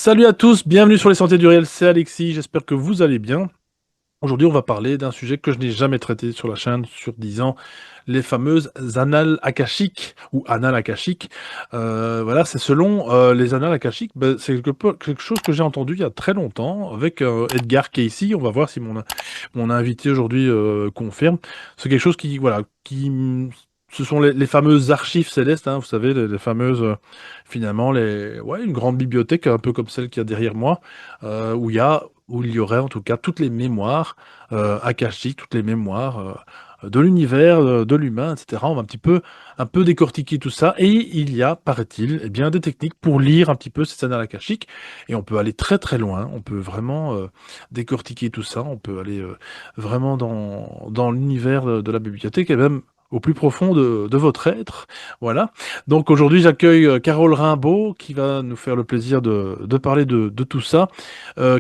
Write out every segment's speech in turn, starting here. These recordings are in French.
Salut à tous, bienvenue sur les Sentiers du Réel, c'est Alexis, j'espère que vous allez bien. Aujourd'hui, on va parler d'un sujet que je n'ai jamais traité sur la chaîne sur 10 ans, les fameuses annales akashiques ou annales akashiques. Voilà, c'est selon les annales akashiques, c'est quelque chose que j'ai entendu il y a très longtemps avec Edgar Cayce. On va voir si mon invité aujourd'hui confirme. C'est quelque chose qui, voilà, ce sont les fameuses archives célestes, hein, vous savez, les fameuses, finalement, ouais, une grande bibliothèque, un peu comme celle qu'il y a derrière moi, où il y aurait en tout cas toutes les mémoires akashiques, toutes les mémoires de l'univers, de l'humain, etc. On va un peu décortiquer tout ça. Et il y a, paraît-il, eh bien, des techniques pour lire un petit peu ces annales akashiques. Et on peut aller très très loin. On peut vraiment décortiquer tout ça. On peut aller vraiment dans l'univers de la bibliothèque et même au plus profond de votre être. Voilà. Donc aujourd'hui, j'accueille Carole Rimbaud qui va nous faire le plaisir de parler de tout ça.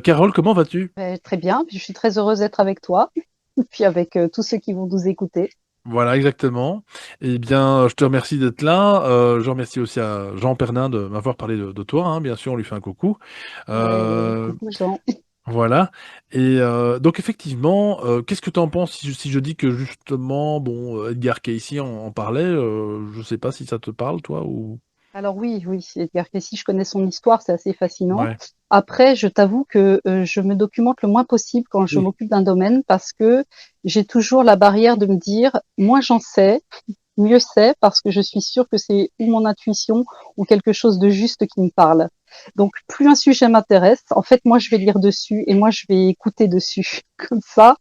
Carole, comment vas-tu? Très bien, je suis très heureuse d'être avec toi, puis avec tous ceux qui vont nous écouter. Voilà, exactement. Eh bien, je te remercie d'être là. Je remercie aussi à Jean Pernin de m'avoir parlé de toi, hein. Bien sûr, on lui fait un coucou. Euh, Coucou Jean. voilà. Et donc, effectivement, qu'est-ce que tu en penses si je dis que justement, bon, Edgar Cayce en parlait, je sais pas si ça te parle, toi, ou... Alors oui, oui, Edgar Cayce, je connais son histoire, c'est assez fascinant. Ouais. Après, je t'avoue que je me documente le moins possible quand je Oui. m'occupe d'un domaine parce que j'ai toujours la barrière de me dire, moins j'en sais, mieux c'est, parce que je suis sûre que c'est ou mon intuition ou quelque chose de juste qui me parle. Donc, plus un sujet m'intéresse, en fait, moi, je vais lire dessus et moi, je vais écouter dessus. Comme ça,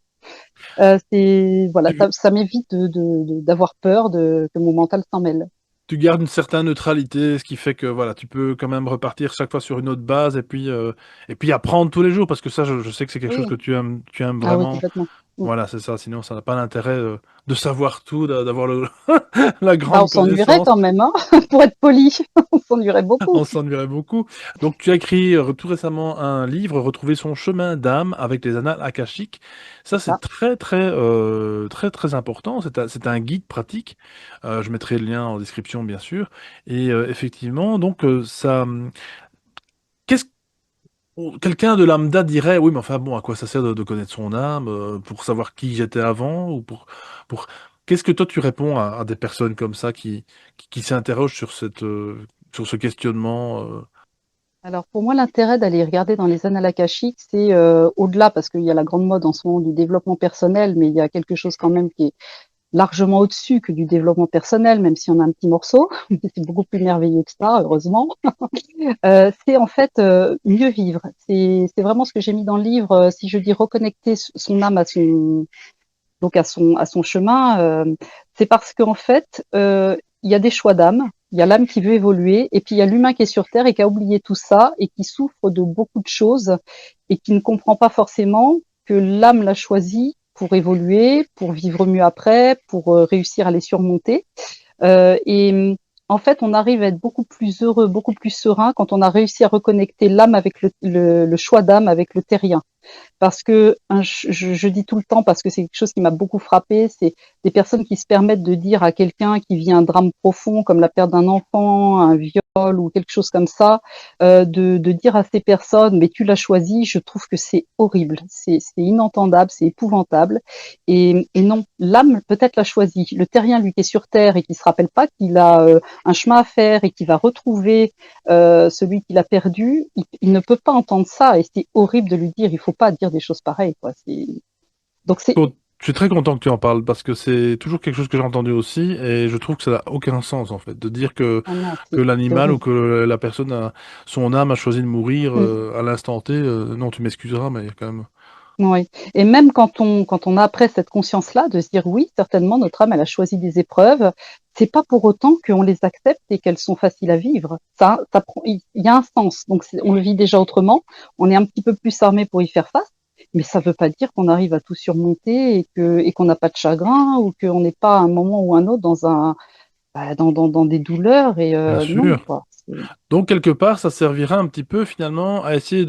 c'est voilà, ça m'évite d'avoir peur que mon mental s'en mêle. Tu gardes une certaine neutralité, ce qui fait que voilà, tu peux quand même repartir chaque fois sur une autre base et puis apprendre tous les jours parce que ça, je sais que c'est quelque chose que Oui, tu aimes ah oui, vraiment. complètement. Mm. Voilà, c'est ça. Sinon, ça n'a pas d'intérêt de savoir tout, d'avoir la Bah, on grande s'ennuierait connaissance. quand même, hein, pour être poli, on s'ennuierait beaucoup. On s'ennuierait beaucoup. Donc, tu as écrit tout récemment un livre, Retrouver son chemin d'âme avec les annales akashiques. Ça, C'est c'est ça. très important. C'est un guide pratique. Je mettrai le lien en description, bien sûr. Et effectivement, donc, qu'est-ce quelqu'un de lambda dirait, oui, mais enfin bon, à quoi ça sert de connaître son âme, pour savoir qui j'étais avant, ou pour... Qu'est-ce que toi tu réponds à des personnes comme ça qui s'interrogent sur sur ce questionnement, Alors pour moi, l'intérêt d'aller regarder dans les annales akashiques, c'est au-delà, parce qu'il y a la grande mode en ce moment du développement personnel, mais il y a quelque chose quand même qui est largement au-dessus que du développement personnel, même si on a un petit morceau. C'est beaucoup plus merveilleux que ça, heureusement. C'est en fait mieux vivre. C'est vraiment ce que j'ai mis dans le livre. Si je dis reconnecter son âme à son chemin, c'est parce qu'en fait, il y a des choix d'âme, il y a l'âme qui veut évoluer, et puis il y a l'humain qui est sur Terre et qui a oublié tout ça et qui souffre de beaucoup de choses et qui ne comprend pas forcément que l'âme l'a choisi pour évoluer, pour vivre mieux après, pour réussir à les surmonter. Et en fait, on arrive à être beaucoup plus heureux, beaucoup plus serein quand on a réussi à reconnecter l'âme avec le choix d'âme avec le terrien. Parce que je dis tout le temps, parce que c'est quelque chose qui m'a beaucoup frappé, c'est des personnes qui se permettent de dire à quelqu'un qui vit un drame profond comme la perte d'un enfant, un viol ou quelque chose comme ça, de dire à ces personnes mais tu l'as choisi. Je trouve que c'est horrible, c'est inentendable, c'est épouvantable. Et non, l'âme peut-être l'a choisi. Le terrien, lui, qui est sur terre et qui se rappelle pas qu'il a un chemin à faire et qui va retrouver celui qu'il a perdu, il ne peut pas entendre ça et c'est horrible de lui dire il faut pas dire des choses pareilles, quoi. Donc c'est Je suis très content que tu en parles parce que c'est toujours quelque chose que j'ai entendu aussi et je trouve que ça n'a aucun sens en fait de dire ah non, que c'est l'animal ou horrible. que la personne son âme a choisi de mourir Mm. à l'instant T. Non, tu m'excuseras, mais il y a quand même. Oui. Et même quand on a après cette conscience-là de se dire oui, certainement notre âme elle a choisi des épreuves, c'est pas pour autant qu'on les accepte et qu'elles sont faciles à vivre. Il y a un sens. Donc on le vit déjà autrement. On est un petit peu plus armé pour y faire face. Mais ça veut pas dire qu'on arrive à tout surmonter et qu'on n'a pas de chagrin ou qu'on n'est pas à un moment ou un autre dans des douleurs et Bien non sûr. quoi. Donc quelque part, ça servira un petit peu finalement à essayer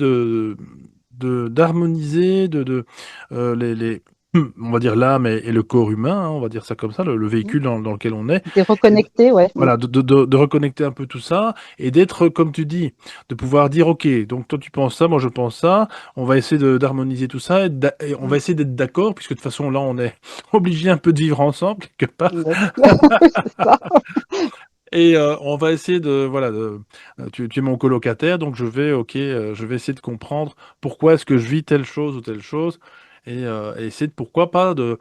d'harmoniser les on va dire l'âme et le corps humain, hein, on va dire ça comme ça, le Mmh. véhicule dans lequel on est. Des reconnecter, ouais. Mmh. Voilà, de reconnecter un peu tout ça et d'être, comme tu dis, de pouvoir dire: «OK, donc toi tu penses ça, moi je pense ça, on va essayer d'harmoniser tout ça et on va Mmh. essayer d'être d'accord puisque de toute façon là on est obligé un peu de vivre ensemble quelque part Bien sûr, oui, c'est ça. et on va essayer de voilà de tu es mon colocataire donc OK, je vais essayer de comprendre pourquoi est-ce que je vis telle chose ou telle chose et essayer de pourquoi pas de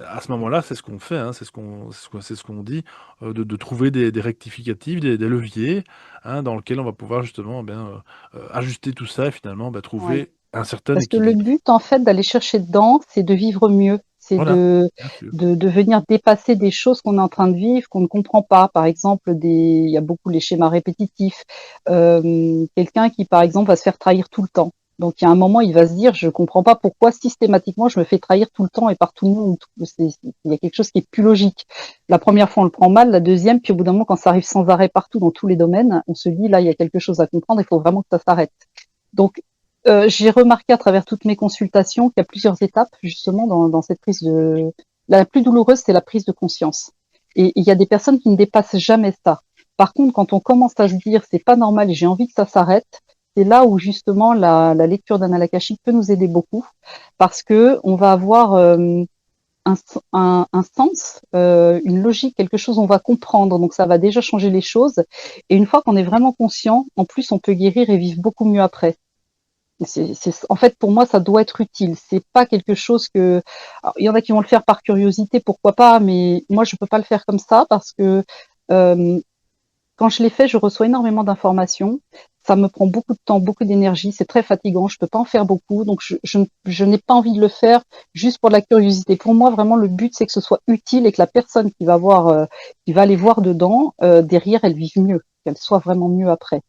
à ce moment-là, c'est ce qu'on fait, hein, c'est ce qu'on dit, de trouver des rectificatifs, des leviers, hein, dans lequel on va pouvoir justement, eh bien, ajuster tout ça et finalement, bah, Ouais. trouver un certain Parce que le équilibre. but, en fait, d'aller chercher dedans, c'est de vivre mieux. C'est Voilà, bien sûr. de venir dépasser des choses qu'on est en train de vivre, qu'on ne comprend pas. Par exemple, il y a beaucoup les schémas répétitifs. Quelqu'un qui, par exemple, va se faire trahir tout le temps. Donc, il y a un moment, il va se dire, je comprends pas pourquoi systématiquement je me fais trahir tout le temps et par tout le monde. Il y a quelque chose qui est plus logique. La première fois, on le prend mal. La deuxième, puis au bout d'un moment, quand ça arrive sans arrêt partout dans tous les domaines, on se dit, là, il y a quelque chose à comprendre. Il faut vraiment que ça s'arrête. Donc, j'ai remarqué à travers toutes mes consultations qu'il y a plusieurs étapes justement dans cette prise de. La plus douloureuse, c'est la prise de conscience. Et il y a des personnes qui ne dépassent jamais ça. Par contre, quand on commence à se dire c'est pas normal et j'ai envie que ça s'arrête, c'est là où justement la lecture d'Anna Lakashik peut nous aider beaucoup parce que on va avoir un sens, une logique, quelque chose on va comprendre. Donc ça va déjà changer les choses. Et une fois qu'on est vraiment conscient, en plus on peut guérir et vivre beaucoup mieux après. En fait, pour moi, ça doit être utile. C'est pas quelque chose que. Alors, il y en a qui vont le faire par curiosité, pourquoi pas, mais moi, je peux pas le faire comme ça parce que euh, quand je l'ai fait, je reçois énormément d'informations. Ça me prend beaucoup de temps, beaucoup d'énergie. C'est très fatigant. Je peux pas en faire beaucoup, donc je n'ai pas envie de le faire juste pour de la curiosité. Pour moi, vraiment, le but, c'est que ce soit utile et que la personne qui va voir, qui va aller voir dedans, derrière, elle vive mieux, qu'elle soit vraiment mieux après.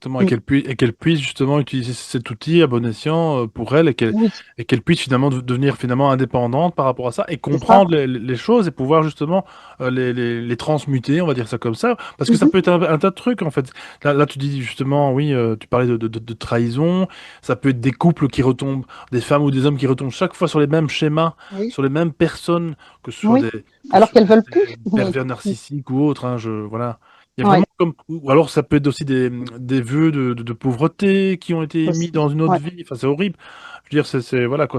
Exactement, Mm. et qu'elle puisse justement utiliser cet outil à bon escient, pour elle Oui, et qu'elle puisse finalement devenir finalement indépendante par rapport à ça et c'est ça. comprendre les choses et pouvoir justement, les transmuter, on va dire ça comme ça. Parce que ça Mhm. peut être un tas de trucs en fait. Là tu dis justement oui, tu parlais de trahison, ça peut être des couples qui retombent, des femmes ou des hommes qui retombent chaque fois sur les mêmes schémas, Oui. sur les mêmes personnes, Oui, que ce alors soit qu'elles veulent plus. des Mais pervers narcissiques ou autres, hein, voilà. Il y a ouais, vraiment comme ou alors ça peut être aussi des vœux de pauvreté qui ont été émis aussi. dans une autre Ouais. vie. Enfin, c'est horrible. Je veux dire, voilà quoi,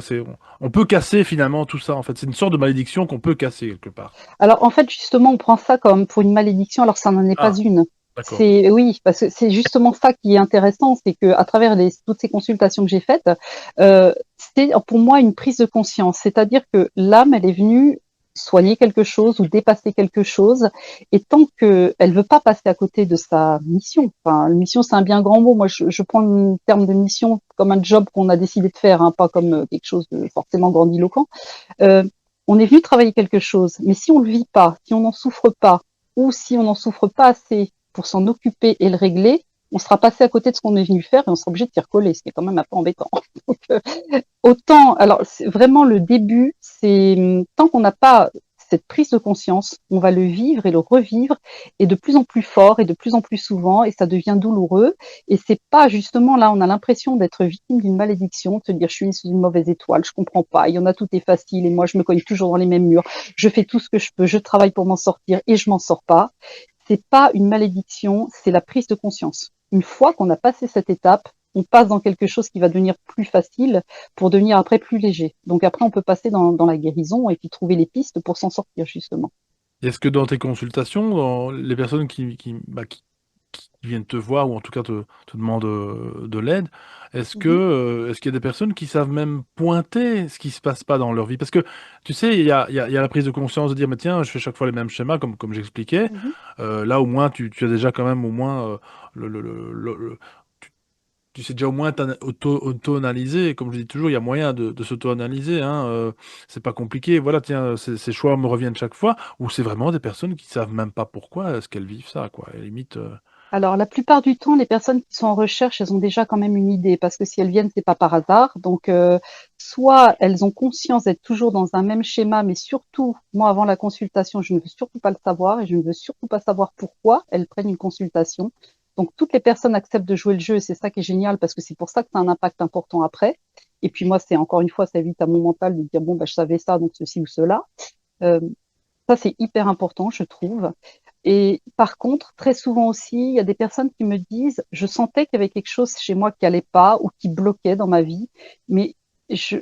on peut casser finalement tout ça en fait. C'est une sorte de malédiction qu'on peut casser quelque part. Alors en fait, justement, on prend ça comme pour une malédiction, alors ça n'en est pas Ah, une. d'accord. C'est oui, parce que c'est justement ça qui est intéressant, c'est que à travers toutes ces consultations que j'ai faites, c'est pour moi une prise de conscience. C'est-à-dire que l'âme, elle est venue soigner quelque chose ou dépasser quelque chose, et tant que elle veut pas passer à côté de sa mission. Enfin, mission, c'est un bien grand mot. Moi, je prends le terme de mission comme un job qu'on a décidé de faire, hein, pas comme quelque chose de forcément grandiloquent. Euh, on est venu travailler quelque chose, mais si on le vit pas, si on n'en souffre pas, ou si on n'en souffre pas assez pour s'en occuper et le régler, on sera passé à côté de ce qu'on est venu faire et on sera obligé de s'y recoller, ce qui est quand même un peu embêtant. Donc, autant, alors c'est vraiment le début, c'est tant qu'on n'a pas cette prise de conscience, on va le vivre et le revivre et de plus en plus fort et de plus en plus souvent et ça devient douloureux et c'est pas justement là on a l'impression d'être victime d'une malédiction, de se dire je suis sous une mauvaise étoile, je comprends pas, il y en a tout est facile et moi je me cogne toujours dans les mêmes murs, je fais tout ce que je peux, je travaille pour m'en sortir et je m'en sors pas. C'est pas une malédiction, c'est la prise de conscience. Une fois qu'on a passé cette étape, on passe dans quelque chose qui va devenir plus facile pour devenir après plus léger. Donc après, on peut passer dans la guérison et puis trouver les pistes pour s'en sortir, justement. Est-ce que dans tes consultations, dans les personnes qui viennent te voir ou en tout cas te demandent de l'aide, Mhm, est-ce qu'il y a des personnes qui savent même pointer ce qui se passe pas dans leur vie? Parce que tu sais, il y a la prise de conscience de dire, mais tiens, je fais chaque fois les mêmes schémas, comme j'expliquais. mhm. Là, au moins, tu as déjà quand même au moins tu, tu sais déjà au moins auto-analyser. Comme je dis toujours, il y a moyen de s'auto-analyser, hein. C'est pas compliqué. Voilà, tiens, ces choix me reviennent chaque fois. Ou c'est vraiment des personnes qui savent même pas pourquoi est-ce qu'elles vivent ça, quoi. À la limite. Alors, la plupart du temps, les personnes qui sont en recherche, elles ont déjà quand même une idée, parce que si elles viennent, c'est pas par hasard. Donc, soit elles ont conscience d'être toujours dans un même schéma, mais surtout, moi, avant la consultation, je ne veux surtout pas le savoir et je ne veux surtout pas savoir pourquoi elles prennent une consultation. Donc, toutes les personnes acceptent de jouer le jeu et c'est ça qui est génial parce que c'est pour ça que ça a un impact important après. Et puis moi, c'est encore une fois, ça évite à mon mental de dire bon, bah, je savais ça, donc ceci ou cela. Euh, Ça, c'est hyper important, je trouve. Et par contre, très souvent aussi, il y a des personnes qui me disent, je sentais qu'il y avait quelque chose chez moi qui allait pas ou qui bloquait dans ma vie, mais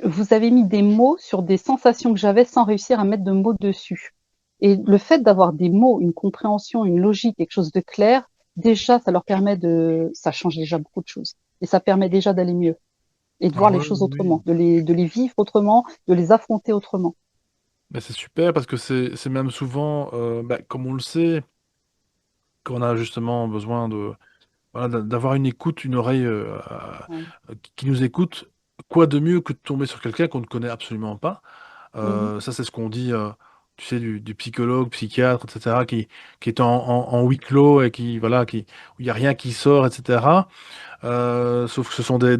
vous avez mis des mots sur des sensations que j'avais sans réussir à mettre de mots dessus. Et le fait d'avoir des mots, une compréhension, une logique, quelque chose de clair, déjà, ça leur permet ça change déjà beaucoup de choses. Et ça permet déjà d'aller mieux et de Ah voir les ouais, choses oui. autrement, de les vivre autrement, de les affronter autrement. Mais c'est super parce que c'est même souvent, bah, comme on le sait, qu'on a justement besoin de voilà, d'avoir une écoute, une oreille Ouais. qui nous écoute. Quoi de mieux que de tomber sur quelqu'un qu'on ne connaît absolument pas? Mhm. Ça, c'est ce qu'on dit, tu sais, du psychologue, psychiatre, etc., qui est en huis clos et qui, voilà, où il n'y a rien qui sort, etc. Sauf que ce sont des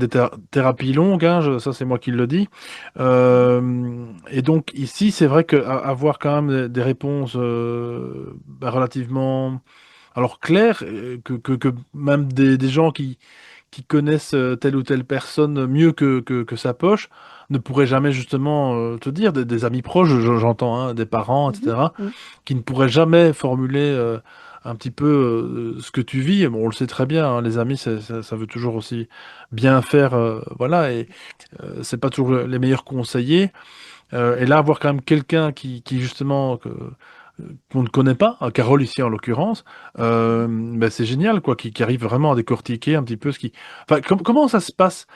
thérapies longues, hein, ça c'est moi qui le dis. Et donc ici, c'est vrai qu'avoir quand même des réponses bah, relativement alors claires, que même des gens qui connaissent telle ou telle personne mieux que sa poche ne pourraient jamais justement te dire, des amis proches, j'entends, hein, des parents, Mhm. etc., Mhm. qui ne pourraient jamais formuler un petit peu ce que tu vis. Bon, on le sait très bien, hein, les amis, ça veut toujours aussi bien faire, voilà, et c'est pas toujours les meilleurs conseillers. Et là, avoir quand même quelqu'un qui justement qu'on ne connaît pas, Carole ici en l'occurrence, bah, c'est génial, quoi, qui arrive vraiment à décortiquer un petit peu enfin, comment ça se passe?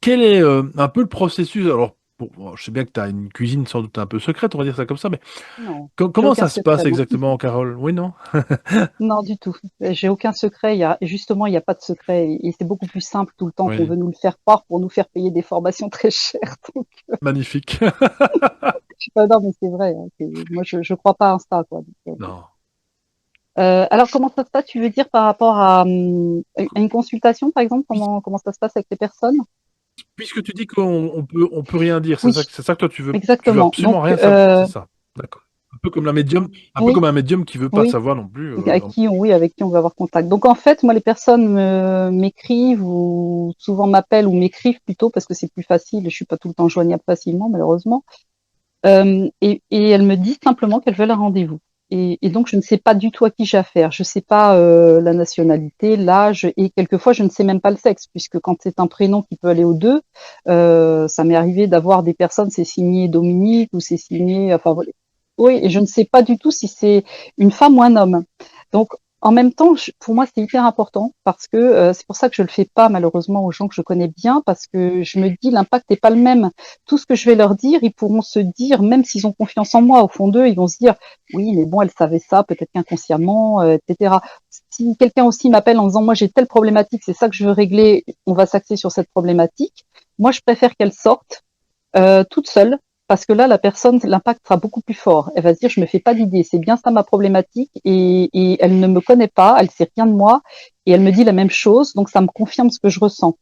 Quel est un peu le processus? Alors, bon, je sais bien que tu as une cuisine sans doute un peu secrète, on va dire ça comme ça, mais Non, j'ai comment aucun ça se passe secret, non. exactement, Carole? Oui, non? Non, du tout. J'ai aucun secret. Justement, il n'y a pas de secret. Et c'est beaucoup plus simple tout le temps qu'on Oui, veut nous le faire croire pour nous faire payer des formations très chères. Donc, magnifique. non, mais c'est vrai, hein, moi, je crois pas à ça, quoi. Non. Alors, comment ça se passe? Tu veux dire par rapport à une consultation, par exemple? Puis- Comment ça se passe avec les personnes? Puisque tu dis on peut rien dire, Oui, c'est ça que toi tu veux exactement. absolument Donc, rien savoir, c'est ça. D'accord. Un peu oui, comme un médium qui veut pas oui. savoir non plus. Oui, avec qui on va avoir contact. Donc en fait, moi, les personnes m'écrivent ou souvent m'appellent ou m'écrivent plutôt parce que c'est plus facile. Je suis pas tout le temps joignable facilement, malheureusement. Et elles me disent simplement qu'elles veulent un rendez-vous. Et donc je ne sais pas du tout à qui j'ai affaire. Je sais pas la nationalité, l'âge et quelquefois je ne sais même pas le sexe puisque quand c'est un prénom qui peut aller aux deux, ça m'est arrivé d'avoir des personnes, c'est signé Dominique ou c'est signé, enfin voilà. Oui, et je ne sais pas du tout si c'est une femme ou un homme. Donc, en même temps, pour moi, c'est hyper important parce que c'est pour ça que je le fais pas malheureusement aux gens que je connais bien parce que je me dis l'impact n'est pas le même. Tout ce que je vais leur dire, ils pourront se dire, même s'ils ont confiance en moi, au fond d'eux, ils vont se dire, oui, mais bon, elle savait ça, peut-être qu'inconsciemment, etc. Si quelqu'un aussi m'appelle en disant, moi, j'ai telle problématique, c'est ça que je veux régler, on va s'axer sur cette problématique. Moi, je préfère qu'elle sorte toute seule, parce que là, la personne, l'impact sera beaucoup plus fort. Elle va se dire, je me fais pas d'idée, c'est bien ça ma problématique, et elle ne me connaît pas, elle sait rien de moi, et elle me dit la même chose, donc ça me confirme ce que je ressens.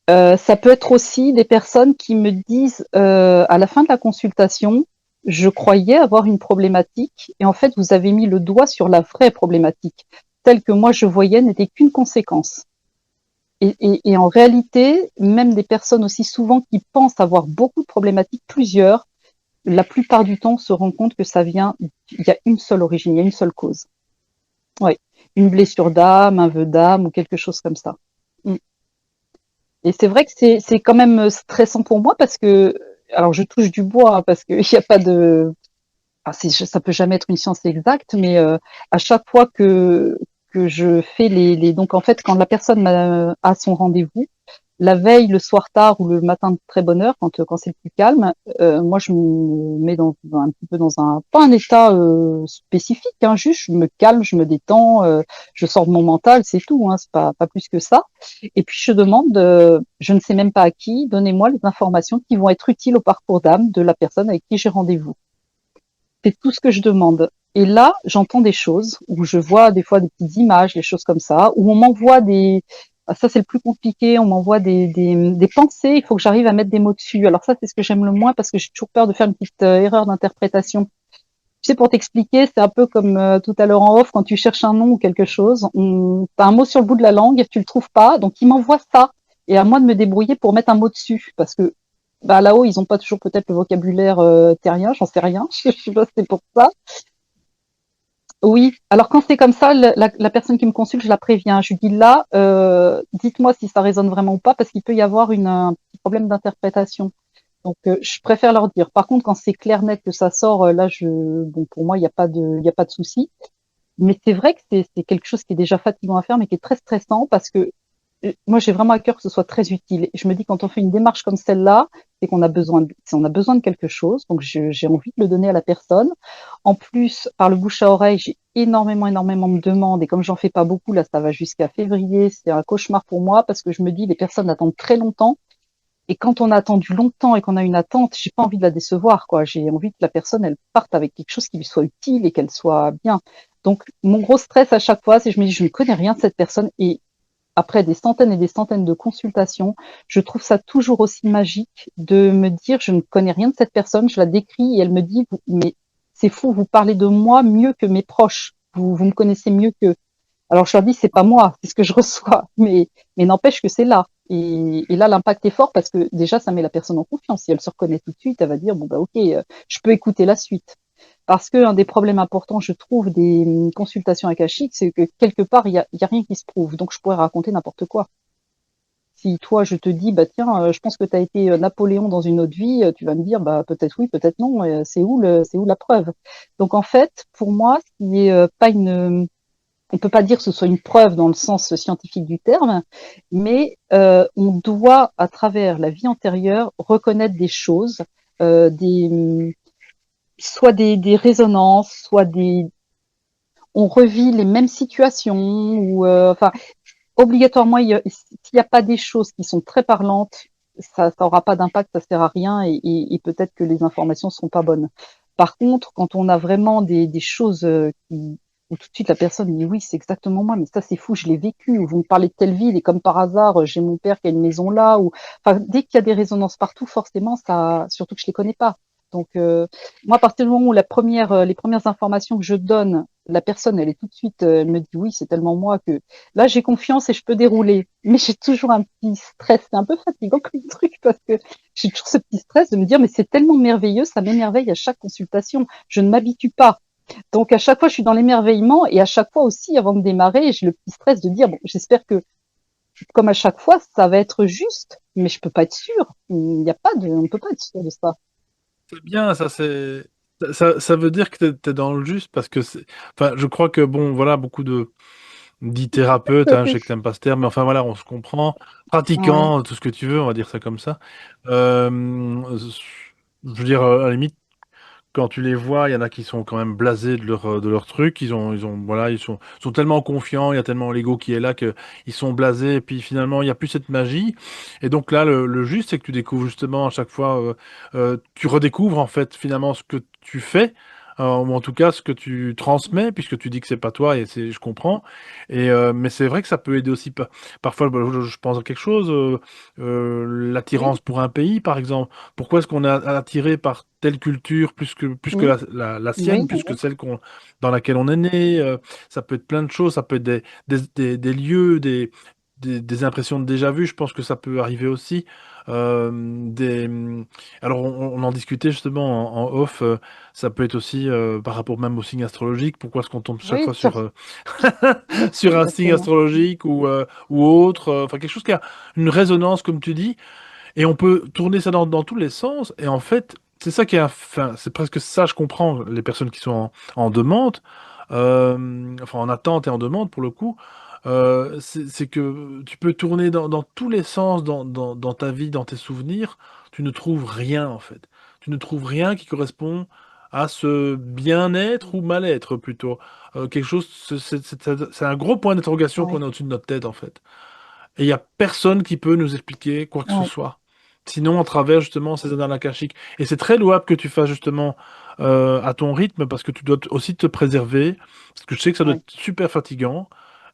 Ça peut être aussi des personnes qui me disent à la fin de la consultation, je croyais avoir une problématique, et en fait, vous avez mis le doigt sur la vraie problématique, telle que moi je voyais n'était qu'une conséquence. Et en réalité, même des personnes aussi souvent qui pensent avoir beaucoup de problématiques, plusieurs, la plupart du temps, se rendent compte que ça vient, il y a une seule origine, il y a une seule cause. Oui, une blessure d'âme, un vœu d'âme ou quelque chose comme ça. Mm. Et c'est vrai que c'est quand même stressant pour moi parce que, alors je touche du bois hein, parce qu'il n'y a pas de, ça peut jamais être une science exacte, mais à chaque fois que je fais donc en fait quand la personne a son rendez-vous, la veille, le soir tard ou le matin de très bonne heure, quand c'est le plus calme, moi je me mets un petit peu dans pas un état spécifique, hein, juste je me calme, je me détends, je sors de mon mental, c'est tout, hein, c'est pas plus que ça. Et puis je demande, je ne sais même pas à qui, donnez-moi les informations qui vont être utiles au parcours d'âme de la personne avec qui j'ai rendez-vous. C'est tout ce que je demande. Et là, j'entends des choses, où je vois des fois des petites images, des choses comme ça, où on m'envoie ça c'est le plus compliqué, on m'envoie des pensées, il faut que j'arrive à mettre des mots dessus. Alors ça, c'est ce que j'aime le moins parce que j'ai toujours peur de faire une petite erreur d'interprétation. Tu sais, pour t'expliquer, c'est un peu comme tout à l'heure en off, quand tu cherches un nom ou quelque chose, t'as un mot sur le bout de la langue, tu le trouves pas, donc il m'envoie ça. et à moi de me débrouiller pour mettre un mot dessus, parce que bah, là-haut, ils ont pas toujours peut-être le vocabulaire terrien, j'en sais rien, je sais pas si c'est pour ça. Oui, alors quand c'est comme ça, la personne qui me consulte, je la préviens. Je lui dis là, dites-moi si ça résonne vraiment ou pas, parce qu'il peut y avoir un petit problème d'interprétation. Donc, je préfère leur dire. Par contre, quand c'est clair net que ça sort, là, bon, pour moi, il y a pas de souci. Mais c'est vrai que c'est quelque chose qui est déjà fatigant à faire, mais qui est très stressant parce que moi, j'ai vraiment à cœur que ce soit très utile. Et je me dis, quand on fait une démarche comme celle-là, c'est qu'on a on a besoin de quelque chose. Donc, j'ai envie de le donner à la personne. En plus, par le bouche à oreille, j'ai énormément de demandes. Et comme j'en fais pas beaucoup, là, ça va jusqu'à février. C'est un cauchemar pour moi parce que je me dis, les personnes attendent très longtemps. Et quand on a attendu longtemps et qu'on a une attente, j'ai pas envie de la décevoir, quoi. J'ai envie que la personne, elle parte avec quelque chose qui lui soit utile et qu'elle soit bien. Donc, mon gros stress à chaque fois, c'est que je me dis, je ne connais rien de cette personne et après des centaines et des centaines de consultations, je trouve ça toujours aussi magique de me dire, je ne connais rien de cette personne, je la décris et elle me dit, mais c'est fou, vous parlez de moi mieux que mes proches. Vous me connaissez mieux que, alors je leur dis, c'est pas moi, c'est ce que je reçois, mais n'empêche que c'est là. Et là, l'impact est fort parce que déjà, ça met la personne en confiance. Si elle se reconnaît tout de suite, elle va dire, bon, bah, ok, je peux écouter la suite. Parce que un des problèmes importants, je trouve, des consultations akashiques, c'est que quelque part, il y a rien qui se prouve. Donc, je pourrais raconter n'importe quoi. Si toi, je te dis, bah tiens, je pense que tu as été Napoléon dans une autre vie, tu vas me dire, bah peut-être oui, peut-être non. C'est où la preuve? Donc en fait, pour moi, ce qui est pas une, on peut pas dire que ce soit une preuve dans le sens scientifique du terme, mais on doit, à travers la vie antérieure, reconnaître des choses, soit des résonances, soit on revit les mêmes situations, ou enfin, obligatoirement, s'il n'y a pas des choses qui sont très parlantes, ça aura pas d'impact, ça sert à rien, et peut-être que les informations seront pas bonnes. Par contre, quand on a vraiment des choses où tout de suite la personne dit oui, c'est exactement moi, mais ça c'est fou, je l'ai vécu, ou vous me parlez de telle ville, et comme par hasard, j'ai mon père qui a une maison là, ou enfin, dès qu'il y a des résonances partout, forcément, ça, surtout que je les connais pas. Donc, moi, à partir du moment où les premières informations que je donne, la personne, elle est tout de suite, elle me dit oui, c'est tellement moi que là, j'ai confiance et je peux dérouler. Mais j'ai toujours un petit stress. C'est un peu fatigant comme truc parce que j'ai toujours ce petit stress de me dire, mais c'est tellement merveilleux, ça m'émerveille à chaque consultation. Je ne m'habitue pas. Donc, à chaque fois, je suis dans l'émerveillement et à chaque fois aussi, avant de démarrer, j'ai le petit stress de dire, bon, j'espère que, comme à chaque fois, ça va être juste, mais je peux pas être sûre. Il n'y a pas de, on peut pas être sûr de ça. C'est bien, ça c'est. Ça veut dire que t'es dans le juste parce que c'est. Enfin, je crois que bon, voilà, beaucoup de dits thérapeutes, hein, je sais que t'aimes pas ce terme, mais enfin voilà, on se comprend. Ouais, Pratiquants, tout ce que tu veux, on va dire ça comme ça. Euh, je veux dire, à la limite, quand tu les vois, il y en a qui sont quand même blasés de leur truc. Voilà, sont tellement confiants, il y a tellement l'ego qui est là que ils sont blasés. Et puis finalement, il n'y a plus cette magie. Et donc là, le juste, c'est que tu découvres justement à chaque fois, tu redécouvres en fait finalement ce que tu fais. Ou en tout cas ce que tu transmets, puisque tu dis que c'est pas toi, et je comprends. Mais c'est vrai que ça peut aider aussi. Parfois, bah, je pense à quelque chose, oui, l'attirance pour un pays, par exemple. Pourquoi est-ce qu'on est attiré par telle culture plus que oui, la sienne, oui, plus que celle dans laquelle on est né? Ça peut être plein de choses, ça peut être des lieux, des impressions de déjà vu, je pense que ça peut arriver aussi. Euh, des, alors, on en discutait justement en off, ça peut être aussi par rapport même au signe astrologique. Pourquoi est-ce qu'on tombe chaque oui, fois sur, sur un signe exactement. astrologique ou autre? Enfin, quelque chose qui a une résonance, comme tu dis. Et on peut tourner ça dans tous les sens. Et en fait, c'est ça qui est, enfin, c'est presque ça, je comprends les personnes qui sont en demande, enfin en attente et en demande pour le coup. C'est que tu peux tourner dans tous les sens dans ta vie, dans tes souvenirs. Tu ne trouves rien en fait. Tu ne trouves rien qui correspond à ce bien-être ou mal-être plutôt. Quelque chose, c'est un gros point d'interrogation qu'on Ouais, a au-dessus de notre tête en fait. Et il n'y a personne qui peut nous expliquer quoi que ce ouais, soit. Sinon, à travers justement ces annales akashiques. Et c'est très louable que tu fasses justement à ton rythme parce que tu dois aussi te préserver. Parce que je sais que ça doit ouais. être super fatigant.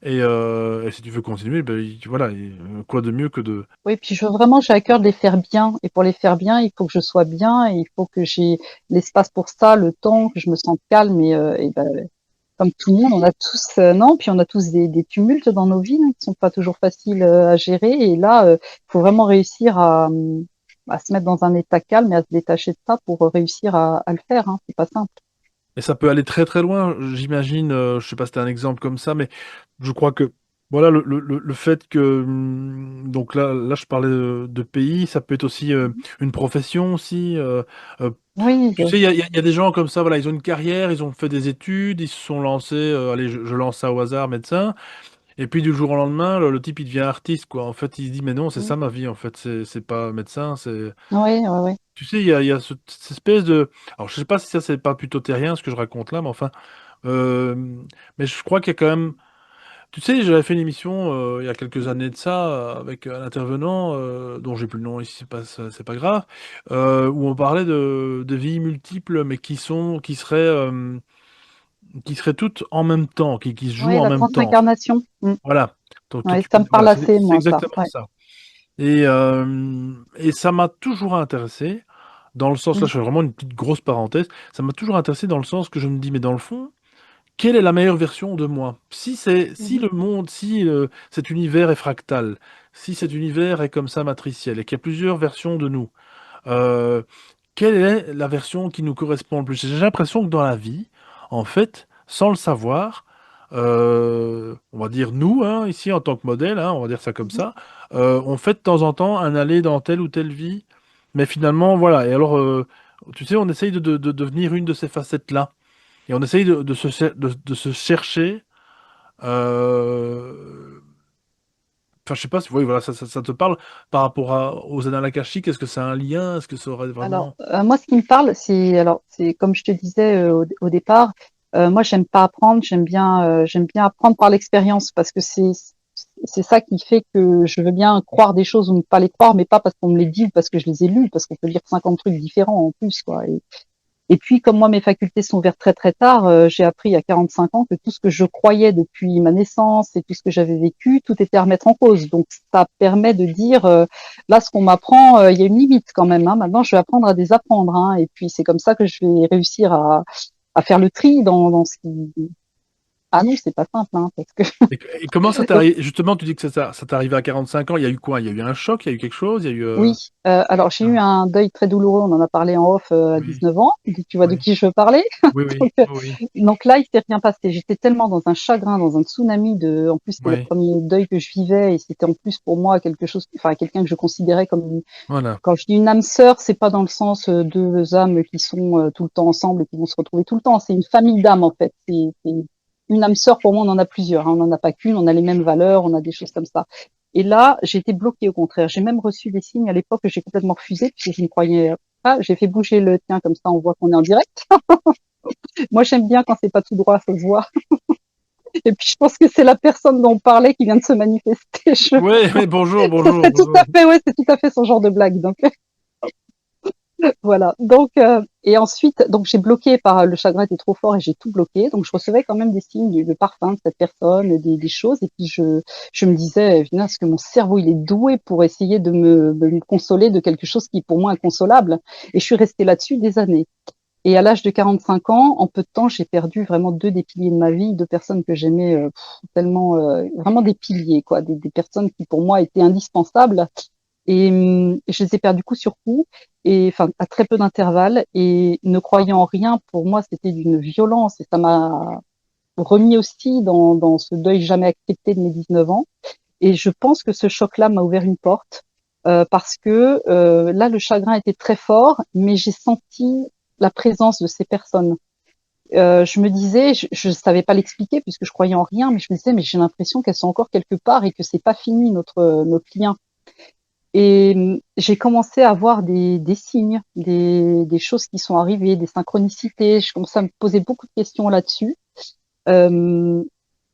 Et si tu veux continuer, ben, voilà, quoi de mieux que de. Oui, puis j'ai à cœur de les faire bien. Et pour les faire bien, il faut que je sois bien et il faut que j'ai l'espace pour ça, le temps, que je me sente calme et ben, comme tout le monde, on a tous non, puis on a tous des tumultes dans nos vies qui sont pas toujours faciles à gérer. Et là, faut vraiment réussir à se mettre dans un état calme et à se détacher de ça pour réussir à le faire. Hein. C'est pas simple. Et ça peut aller très très loin, j'imagine, je sais pas si tu un exemple comme ça, mais je crois que voilà le fait que donc là je parlais de pays, ça peut être aussi une profession aussi. Oui, Tu sais, il y a des gens comme ça, voilà, ils ont une carrière, ils ont fait des études, ils se sont lancés, allez, je lance ça au hasard, médecin, et puis du jour au lendemain, le type il devient artiste, quoi. En fait, il se dit, mais non, c'est ça ma vie, en fait, c'est pas médecin, c'est. oui, oui, oui. Tu sais, il y a cette espèce de. Alors, je sais pas si ça, c'est pas plutôt terrien, ce que je raconte là, mais enfin. euh, mais je crois qu'il y a quand même. Tu sais, j'avais fait une émission il y a quelques années de ça avec un intervenant dont j'ai plus le nom ici, c'est pas grave, où on parlait de vies multiples, mais qui seraient toutes en même temps, qui se jouent Oui, en la même temps. transincarnation. Voilà. Donc, Ouais, ça me parle voilà, assez, c'est moi, ça. exactement Ouais. ça. Et ça m'a toujours intéressé, dans le sens, là Mhm, je fais vraiment une petite grosse parenthèse, ça m'a toujours intéressé dans le sens que je me dis, mais dans le fond, quelle est la meilleure version de moi? Si mhm, le monde, si cet univers est fractal, si cet univers est comme ça matriciel, et qu'il y a plusieurs versions de nous, euh, quelle est la version qui nous correspond le plus? J'ai l'impression que dans la vie, en fait, sans le savoir, on va dire nous, hein, ici en tant que modèle, hein, on va dire ça comme mhm. ça, on fait de temps en temps un aller dans telle ou telle vie, mais finalement, voilà. Et alors, tu sais, on essaye de devenir une de ces facettes-là, et on essaye de se chercher. euh, Enfin, je sais pas si oui, voilà, ça te parle par rapport aux annales akashiques. Est-ce que c'est un lien? Est-ce que ça aurait Alors, vraiment. moi, ce qui me parle, c'est comme je te disais au départ, moi, j'aime pas apprendre, j'aime bien apprendre par l'expérience parce que c'est ça qui fait que je veux bien croire des choses ou ne pas les croire, mais pas parce qu'on me les dit ou parce que je les ai lues, parce qu'on peut lire 50 trucs différents en plus, quoi. Et puis, comme moi, mes facultés sont ouvertes très très tard, j'ai appris à 45 ans que tout ce que je croyais depuis ma naissance et tout ce que j'avais vécu, tout était à remettre en cause. Donc, ça permet de dire, là, ce qu'on m'apprend, il y a une limite quand même. Hein. Maintenant, je vais apprendre à désapprendre. Hein. Et puis, c'est comme ça que je vais réussir à faire le tri dans ce qui. Ah non, c'est pas simple, hein, parce que Et comment ça t'est arrivé? Justement, tu dis que ça t'est arrivé à 45 ans. Il y a eu quoi? Il y a eu un choc? Il y a eu quelque chose? Il y a eu. oui, alors j'ai eu un deuil très douloureux. On en a parlé en off à Oui, 19 ans. Tu vois de oui, qui je veux parler. oui, oui, Donc, oui, donc là, il s'est rien passé. J'étais tellement dans un chagrin, dans un tsunami de. En plus, c'était le oui. premier deuil que je vivais et c'était en plus pour moi quelque chose, enfin quelqu'un que je considérais comme. Voilà. Quand je dis une âme sœur, c'est pas dans le sens deux âmes qui sont tout le temps ensemble et qui vont se retrouver tout le temps. C'est une famille d'âmes en fait. C'est une âme sœur pour moi, on en a plusieurs. Hein. On n'en a pas qu'une. On a les mêmes valeurs, on a des choses comme ça. Et là, j'ai été bloquée au contraire. J'ai même reçu des signes à l'époque que j'ai complètement refusé puisque je ne croyais pas. J'ai fait bouger le tien comme ça, on voit qu'on est en direct. Moi, j'aime bien quand c'est pas tout droit, faut se voir. Et puis, je pense que c'est la personne dont on parlait qui vient de se manifester. Oui, oui, bonjour, Ça bonjour, serait tout bonjour. à fait, ouais, c'est tout à fait son genre de blague. Donc, voilà. Donc, et ensuite, donc j'ai bloqué par le chagrin était trop fort et j'ai tout bloqué. Donc, je recevais quand même des signes, le parfum de cette personne, des choses. Et puis, je me disais, finalement, est-ce que mon cerveau, il est doué pour essayer de me consoler de quelque chose qui est pour moi inconsolable. Et je suis restée là-dessus des années. Et à l'âge de 45 ans, en peu de temps, j'ai perdu vraiment deux des piliers de ma vie, deux personnes que j'aimais tellement, vraiment des piliers, quoi, des personnes qui pour moi étaient indispensables. Et je les ai perdus coup sur coup, et enfin à très peu d'intervalle, et ne croyant en rien, pour moi, c'était d'une violence, et ça m'a remis aussi dans ce deuil jamais accepté de mes 19 ans. Et je pense que ce choc-là m'a ouvert une porte, parce que là, le chagrin était très fort, mais j'ai senti la présence de ces personnes. Je me disais, je savais pas l'expliquer puisque je croyais en rien, mais je me disais, mais j'ai l'impression qu'elles sont encore quelque part et que c'est pas fini notre lien. Et j'ai commencé à avoir des signes, des choses qui sont arrivées, des synchronicités. Je commençais à me poser beaucoup de questions là-dessus. Euh,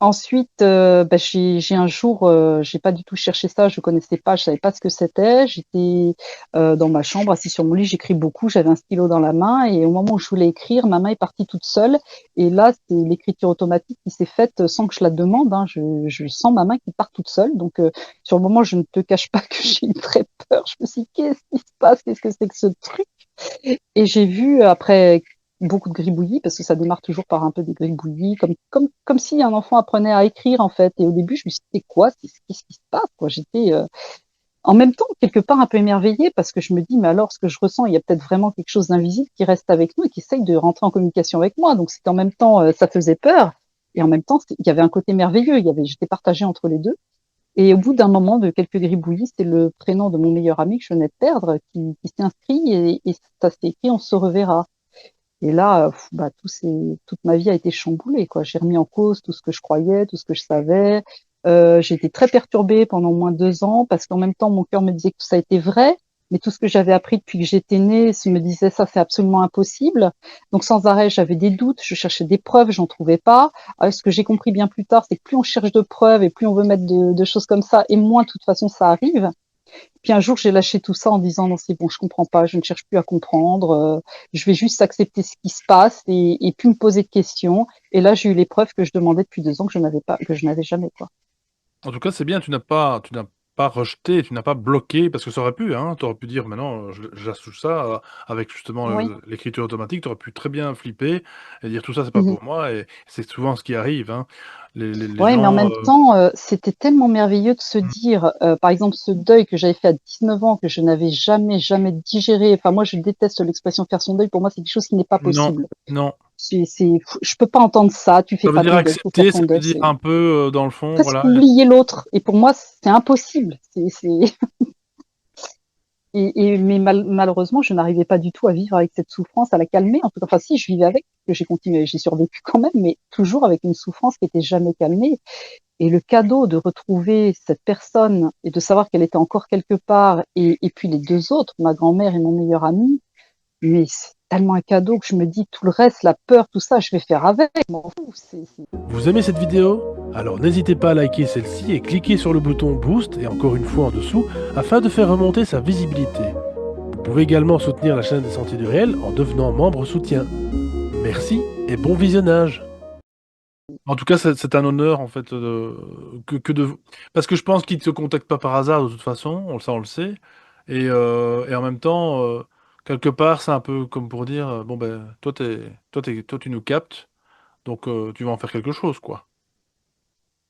Ensuite, j'ai un jour, j'ai pas du tout cherché ça, je connaissais pas, je savais pas ce que c'était. J'étais dans ma chambre, assise sur mon lit, j'écris beaucoup, j'avais un stylo dans la main et au moment où je voulais écrire, ma main est partie toute seule. Et là, c'est l'écriture automatique qui s'est faite sans que je la demande. Hein. Je sens ma main qui part toute seule. Donc, sur le moment, je ne te cache pas que j'ai eu très peur. Je me suis dit, qu'est-ce qui se passe? Qu'est-ce que c'est que ce truc? Et j'ai vu après. beaucoup de gribouillis, parce que ça démarre toujours par un peu des gribouillis, comme si un enfant apprenait à écrire, en fait. Et au début, je me suis dit: «C'est quoi? Qu'est-ce qui se passe, quoi?» J'étais, en même temps, quelque part un peu émerveillée, parce que je me dis: «Mais alors, ce que je ressens, il y a peut-être vraiment quelque chose d'invisible qui reste avec nous et qui essaye de rentrer en communication avec moi». Donc c'était en même temps, ça faisait peur, et en même temps, il y avait un côté merveilleux. J'étais partagée entre les deux. Et au bout d'un moment, de quelques gribouillis, c'est le prénom de mon meilleur ami que je venais de perdre qui s'est inscrit, et ça s'est écrit: «On se reverra». Et là, bah, toute ma vie a été chamboulée, quoi. J'ai remis en cause tout ce que je croyais, tout ce que je savais. J'ai été très perturbée pendant au moins 2 ans, parce qu'en même temps, mon cœur me disait que tout ça était vrai, mais tout ce que j'avais appris depuis que j'étais née me disait: «Ça, c'est absolument impossible». Donc sans arrêt, j'avais des doutes, je cherchais des preuves, j'en trouvais pas. Ce que j'ai compris bien plus tard, c'est que plus on cherche de preuves et plus on veut mettre de choses comme ça, et moins de toute façon ça arrive. Puis un jour, j'ai lâché tout ça en disant: «Non, c'est bon, je comprends pas, je ne cherche plus à comprendre, je vais juste accepter ce qui se passe, et plus me poser de questions». Et là, j'ai eu les preuves que je demandais depuis 2 ans, que je n'avais jamais, quoi. En tout cas, c'est bien, tu n'as pas rejeté, tu n'as pas bloqué parce que ça aurait pu, hein, tu aurais pu dire: «Maintenant, je j'assume ça», avec justement, Oui. l'écriture automatique, tu aurais pu très bien flipper et dire: «Tout ça, c'est pas Mmh mh. pour moi» et c'est souvent ce qui arrive, hein. Les Ouais, mais en gens, même temps, c'était tellement merveilleux de se mmh, dire, par exemple, ce deuil que j'avais fait à 19 ans, que je n'avais jamais, jamais digéré. Enfin, moi, je déteste l'expression «faire son deuil». Pour moi, c'est quelque chose qui n'est pas non, possible. non. Je peux pas entendre ça: «Tu fais Ça veut pas dire ton deuil». Faut faire accepter, ça ton veut deuil. dire C'est un peu, dans le fond, presque voilà. oublier l'autre, et pour moi, c'est impossible. Mais malheureusement, je n'arrivais pas du tout à vivre avec cette souffrance, à la calmer. En tout cas, enfin si, je vivais avec, que j'ai continué, j'ai survécu quand même, mais toujours avec une souffrance qui était jamais calmée. Et le cadeau de retrouver cette personne et de savoir qu'elle était encore quelque part, et puis les 2 autres, ma grand-mère et mon meilleur ami, mais c'est tellement un cadeau que je me dis: «Tout le reste, la peur, tout ça, je vais faire avec, je m'en fous». C'est Vous aimez cette vidéo? Alors n'hésitez pas à liker celle-ci et cliquez sur le bouton Boost et encore une fois en dessous afin de faire remonter sa visibilité. Vous pouvez également soutenir la chaîne des Sentiers du Réel en devenant membre soutien. Merci et bon visionnage. En tout cas, c'est un honneur en fait, que de parce que je pense qu'ils ne te contactent pas par hasard de toute façon, on le sait et en même temps, quelque part, c'est un peu comme pour dire, «Bon ben, toi tu nous captes, donc tu vas en faire quelque chose, quoi».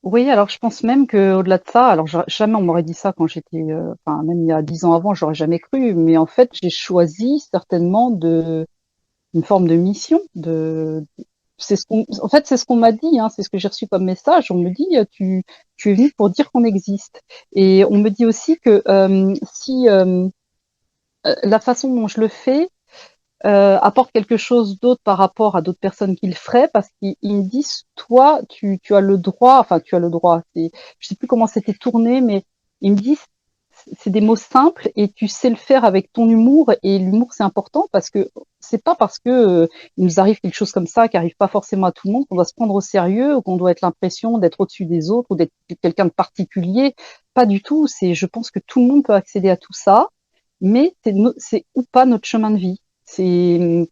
Oui, alors je pense même qu'au-delà de ça, alors jamais on m'aurait dit ça quand j'étais, enfin même il y a 10 ans avant, j'aurais jamais cru, mais en fait, j'ai choisi certainement une forme de mission, c'est ce qu'on m'a dit, hein, c'est ce que j'ai reçu comme message. On me dit: Tu es venu pour dire qu'on existe». Et on me dit aussi que, si, la façon dont je le fais, apporte quelque chose d'autre par rapport à d'autres personnes qui le feraient, parce qu'ils me disent: «Toi, tu as le droit», enfin tu as le droit, je sais plus comment c'était tourné, mais ils me disent, c'est des mots simples et tu sais le faire avec ton humour, et l'humour, c'est important, parce que c'est pas parce que, il nous arrive quelque chose comme ça, qui arrive pas forcément à tout le monde, qu'on doit se prendre au sérieux, ou qu'on doit être l'impression d'être au-dessus des autres, ou d'être quelqu'un de particulier. Pas du tout, je pense que tout le monde peut accéder à tout ça, mais c'est ou pas notre chemin de vie. C'est,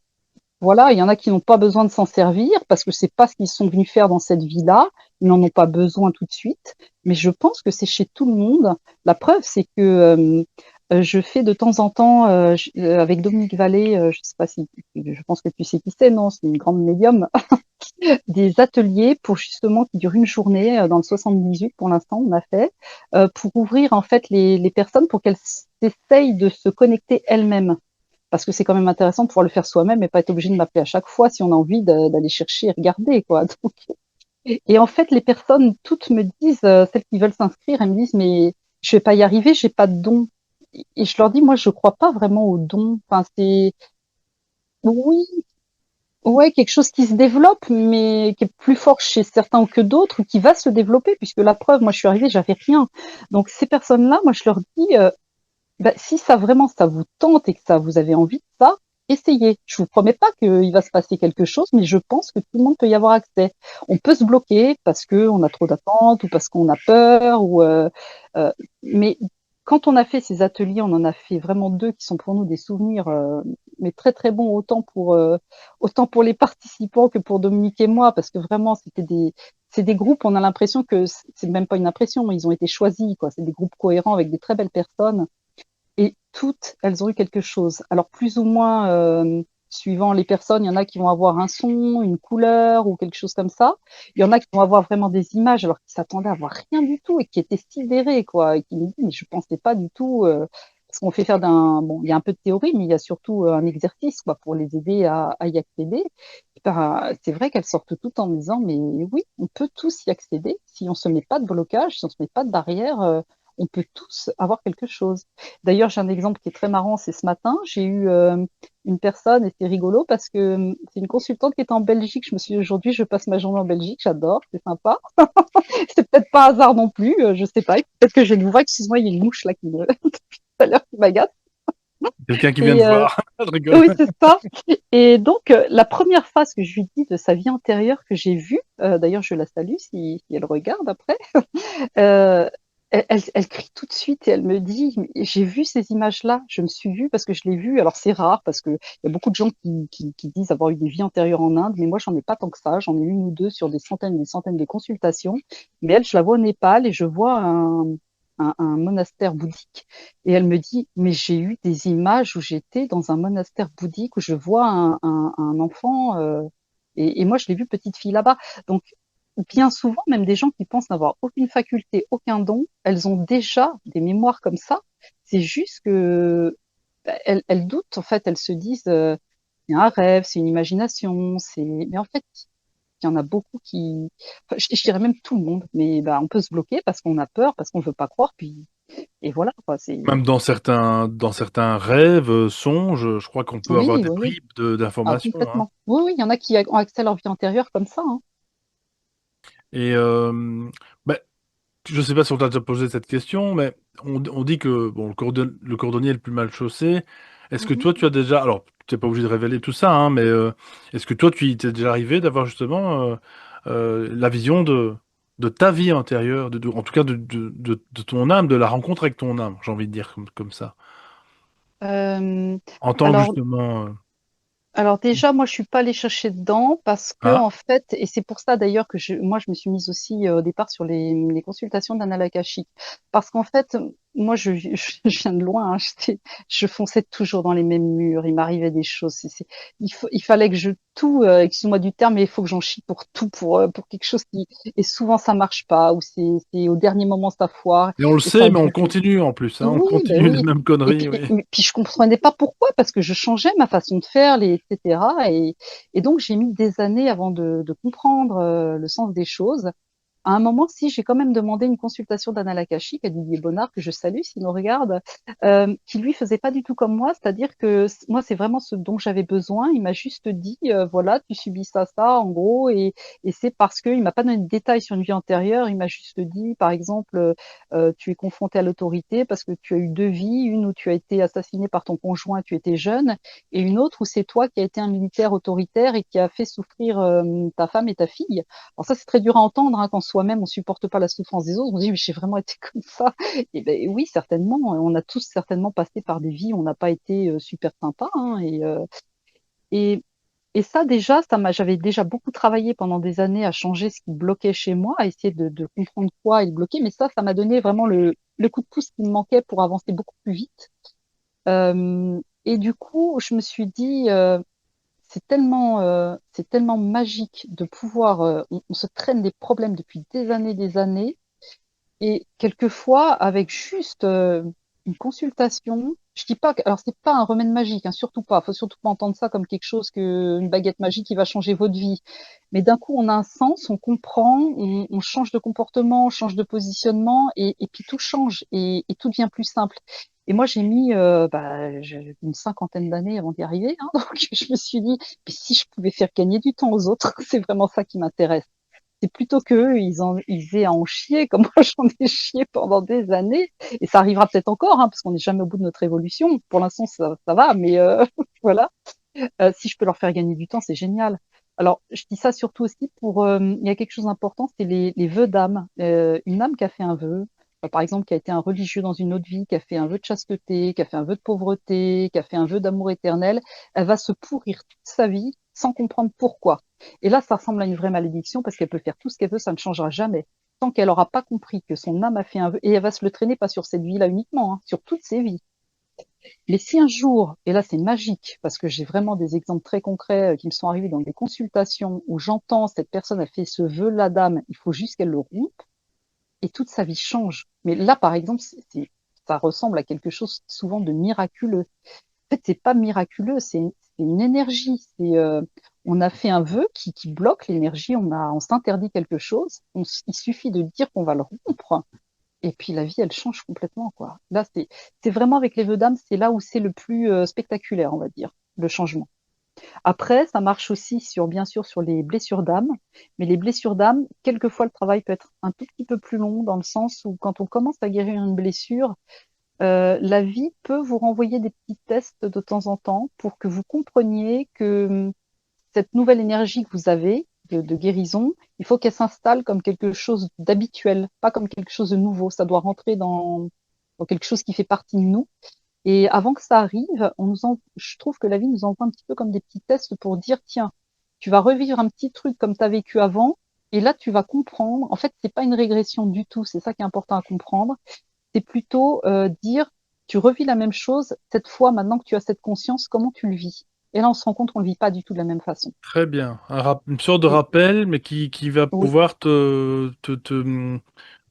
voilà, il y en a qui n'ont pas besoin de s'en servir parce que c'est pas ce qu'ils sont venus faire dans cette vie-là. Ils n'en ont pas besoin tout de suite. Mais je pense que c'est chez tout le monde. La preuve, c'est que je fais de temps en temps, avec Dominique Vallée, je sais pas si, je pense que tu sais qui c'est, non? C'est une grande médium, des ateliers pour justement qui durent une journée, dans le 78 pour l'instant, on a fait, pour ouvrir en fait les personnes pour qu'elles essayent de se connecter elles-mêmes. Parce que c'est quand même intéressant de pouvoir le faire soi-même et pas être obligé de m'appeler à chaque fois si on a envie d'aller chercher et regarder, quoi. Donc, et en fait, les personnes toutes me disent, celles qui veulent s'inscrire, elles me disent: «Mais je vais pas y arriver, j'ai pas de don». Et je leur dis: «Moi, je crois pas vraiment aux dons». Enfin, c'est, oui, ouais, quelque chose qui se développe, mais qui est plus fort chez certains que d'autres, ou qui va se développer, puisque la preuve, moi, je suis arrivée, j'avais rien. Donc ces personnes-là, moi, je leur dis, bah, si ça vraiment ça vous tente et que ça vous avez envie de ça, essayez. Je vous promets pas qu'il va se passer quelque chose, mais je pense que tout le monde peut y avoir accès. On peut se bloquer parce que on a trop d'attentes, ou parce qu'on a peur, mais quand on a fait ces ateliers, on en a fait vraiment 2 qui sont pour nous des souvenirs, mais très, très bons, autant pour les participants que pour Dominique et moi, parce que vraiment c'est des groupes, on a l'impression que c'est même pas une impression, mais ils ont été choisis, quoi. C'est des groupes cohérents avec des très belles personnes, et toutes, elles ont eu quelque chose. Alors plus ou moins, suivant les personnes, il y en a qui vont avoir un son, une couleur ou quelque chose comme ça. Il y en a qui vont avoir vraiment des images alors qu'ils s'attendaient à voir rien du tout et qui étaient sidérés, quoi, et qui me disent, mais je pensais pas du tout, parce qu'on fait faire bon, il y a un peu de théorie, mais il y a surtout un exercice, quoi, pour les aider à y accéder. C'est vrai qu'elles sortent toutes en me disant, mais oui, on peut tous y accéder. Si on se met pas de blocage, si on se met pas de barrière, on peut tous avoir quelque chose. D'ailleurs, j'ai un exemple qui est très marrant, c'est ce matin, j'ai eu une personne, et c'est rigolo parce que c'est une consultante qui est en Belgique. Je me suis dit, aujourd'hui, je passe ma journée en Belgique, j'adore, c'est sympa. C'est peut-être pas hasard non plus, je sais pas. Peut-être que je vais l'ouvrir, excuse-moi, il y a une mouche là qui me, tout à l'heure qui m'agace. Quelqu'un qui vient de Et voir. Je rigole. oui, c'est ça. Et donc, la première phrase que je lui dis de sa vie antérieure que j'ai vue, d'ailleurs, je la salue si elle regarde après, euh, elle crie tout de suite et elle me dit, j'ai vu ces images-là, je me suis vue parce que je l'ai vue. Alors c'est rare parce que il y a beaucoup de gens qui disent avoir eu des vies antérieures en Inde, mais moi j'en ai pas tant que ça. J'en ai une ou deux sur des centaines de consultations. Mais elle, je la vois au Népal et je vois un monastère bouddhique. Et elle me dit, mais j'ai eu des images où j'étais dans un monastère bouddhique où je vois un enfant, et moi je l'ai vu petite fille là-bas. Donc bien souvent, même des gens qui pensent n'avoir aucune faculté, aucun don, elles ont déjà des mémoires comme ça. C'est juste que elles doutent, en fait, elles se disent c'est un rêve, c'est une imagination, mais en fait, il y en a beaucoup enfin, je dirais même tout le monde, mais bah, on peut se bloquer parce qu'on a peur, parce qu'on veut pas croire, puis et voilà quoi. C'est Même dans certains rêves, songes, je crois qu'on peut avoir oui, des oui, oui, bribes ah, d'informations, hein. complètement. Oui, oui, il y en a qui ont accès à leur vie antérieure comme ça. Hein. Et bah, je sais pas si on t'a déjà posé cette question, mais on dit que bon, le cordonnier est le plus mal chaussé. Est-ce que Mhm. toi, tu as déjà... Alors, tu n'es pas obligé de révéler tout ça, hein, mais est-ce que toi, tu t'es déjà arrivé d'avoir justement la vision de ta vie antérieure, en tout cas de ton âme, de la rencontre avec ton âme, j'ai envie de dire comme ça. Euh, En tant que alors, justement... Alors déjà, moi, je suis pas allée chercher dedans parce que Ah, en fait, et c'est pour ça d'ailleurs que moi, je me suis mise aussi au départ sur les consultations d'Anna Lakashik, parce qu'en fait, moi, je viens de loin, hein, je fonçais toujours dans les mêmes murs, il m'arrivait des choses. Il fallait que je tout, excuse-moi du terme, mais il faut que j'en chie pour tout, pour quelque chose et souvent ça marche pas, ou c'est au dernier moment ça foire, et on le et ça sait, mais on continue en plus, hein, on oui, ben continue les oui. mêmes Et conneries, puis, oui. puis je comprenais pas pourquoi, parce que je changeais ma façon de faire, etc. Et donc j'ai mis des années avant de comprendre le sens des choses. À un moment, si j'ai quand même demandé une consultation d'Anna Lakashik à Didier Bonnard, que je salue s'il nous regarde, qui lui faisait pas du tout comme moi, c'est-à-dire que moi c'est vraiment ce dont j'avais besoin. Il m'a juste dit voilà, tu subis ça, en gros, et c'est parce que il m'a pas donné de détails sur une vie antérieure. Il m'a juste dit, par exemple, tu es confronté à l'autorité parce que tu as eu deux vies, une où tu as été assassiné par ton conjoint, tu étais jeune, et une autre où c'est toi qui as été un militaire autoritaire et qui a fait souffrir ta femme et ta fille. Alors ça, c'est très dur à entendre hein, quand soi-même on supporte pas la souffrance des autres. On se dit mais j'ai vraiment été comme ça. Et ben oui, certainement. On a tous certainement passé par des vies où on n'a pas été super sympa. Hein, et et ça déjà, j'avais déjà beaucoup travaillé pendant des années à changer ce qui bloquait chez moi, à essayer de comprendre quoi il bloquait. Mais ça m'a donné vraiment le coup de pouce qui me manquait pour avancer beaucoup plus vite. Et du coup, je me suis dit, c'est tellement magique de pouvoir, on se traîne des problèmes depuis des années, et quelquefois avec juste une consultation, je dis pas que, alors c'est pas un remède magique, hein, surtout pas, faut surtout pas entendre ça comme quelque chose une baguette magique qui va changer votre vie, mais d'un coup on a un sens, on comprend, on change de comportement, on change de positionnement, et puis tout change et tout devient plus simple. Et moi, j'ai mis j'ai une cinquantaine d'années avant d'y arriver. Hein, donc, je me suis dit, mais si je pouvais faire gagner du temps aux autres, c'est vraiment ça qui m'intéresse. C'est plutôt qu'eux, ils aient à en chier, comme moi j'en ai chié pendant des années. Et ça arrivera peut-être encore, hein, parce qu'on n'est jamais au bout de notre évolution. Pour l'instant, ça va, mais voilà. Si je peux leur faire gagner du temps, c'est génial. Alors, je dis ça surtout aussi il y a quelque chose d'important, c'est les vœux d'âme. Une âme qui a fait un vœu, par exemple, qui a été un religieux dans une autre vie, qui a fait un vœu de chasteté, qui a fait un vœu de pauvreté, qui a fait un vœu d'amour éternel, elle va se pourrir toute sa vie sans comprendre pourquoi. Et là, ça ressemble à une vraie malédiction parce qu'elle peut faire tout ce qu'elle veut, ça ne changera jamais. Tant qu'elle n'aura pas compris que son âme a fait un vœu, et elle va se le traîner pas sur cette vie-là uniquement, hein, sur toutes ses vies. Mais si un jour, et là c'est magique, parce que j'ai vraiment des exemples très concrets qui me sont arrivés dans des consultations où j'entends cette personne a fait ce vœu, la dame, il faut juste qu'elle le rompe, et toute sa vie change. Mais là, par exemple, ça ressemble à quelque chose souvent de miraculeux. En fait, c'est pas miraculeux, c'est une énergie. On a fait un vœu qui bloque l'énergie, on s'interdit quelque chose, il suffit de dire qu'on va le rompre, et puis la vie, elle change complètement, quoi. Là, c'est vraiment avec les vœux d'âme, c'est là où c'est le plus spectaculaire, on va dire, le changement. Après, ça marche aussi bien sûr, sur les blessures d'âme. Mais les blessures d'âme, quelquefois, le travail peut être un tout petit peu plus long dans le sens où quand on commence à guérir une blessure, la vie peut vous renvoyer des petits tests de temps en temps pour que vous compreniez que cette nouvelle énergie que vous avez de guérison, il faut qu'elle s'installe comme quelque chose d'habituel, pas comme quelque chose de nouveau. Ça doit rentrer dans quelque chose qui fait partie de nous. Et avant que ça arrive, je trouve que la vie nous envoie un petit peu comme des petits tests pour dire, tiens, tu vas revivre un petit truc comme tu as vécu avant, et là, tu vas comprendre. En fait, c'est pas une régression du tout. C'est ça qui est important à comprendre. C'est plutôt dire, tu revis la même chose. Cette fois, maintenant que tu as cette conscience, comment tu le vis? Et là, on se rend compte qu'on le vit pas du tout de la même façon. Très bien. Une sorte de Et, rappel, mais qui va oui, pouvoir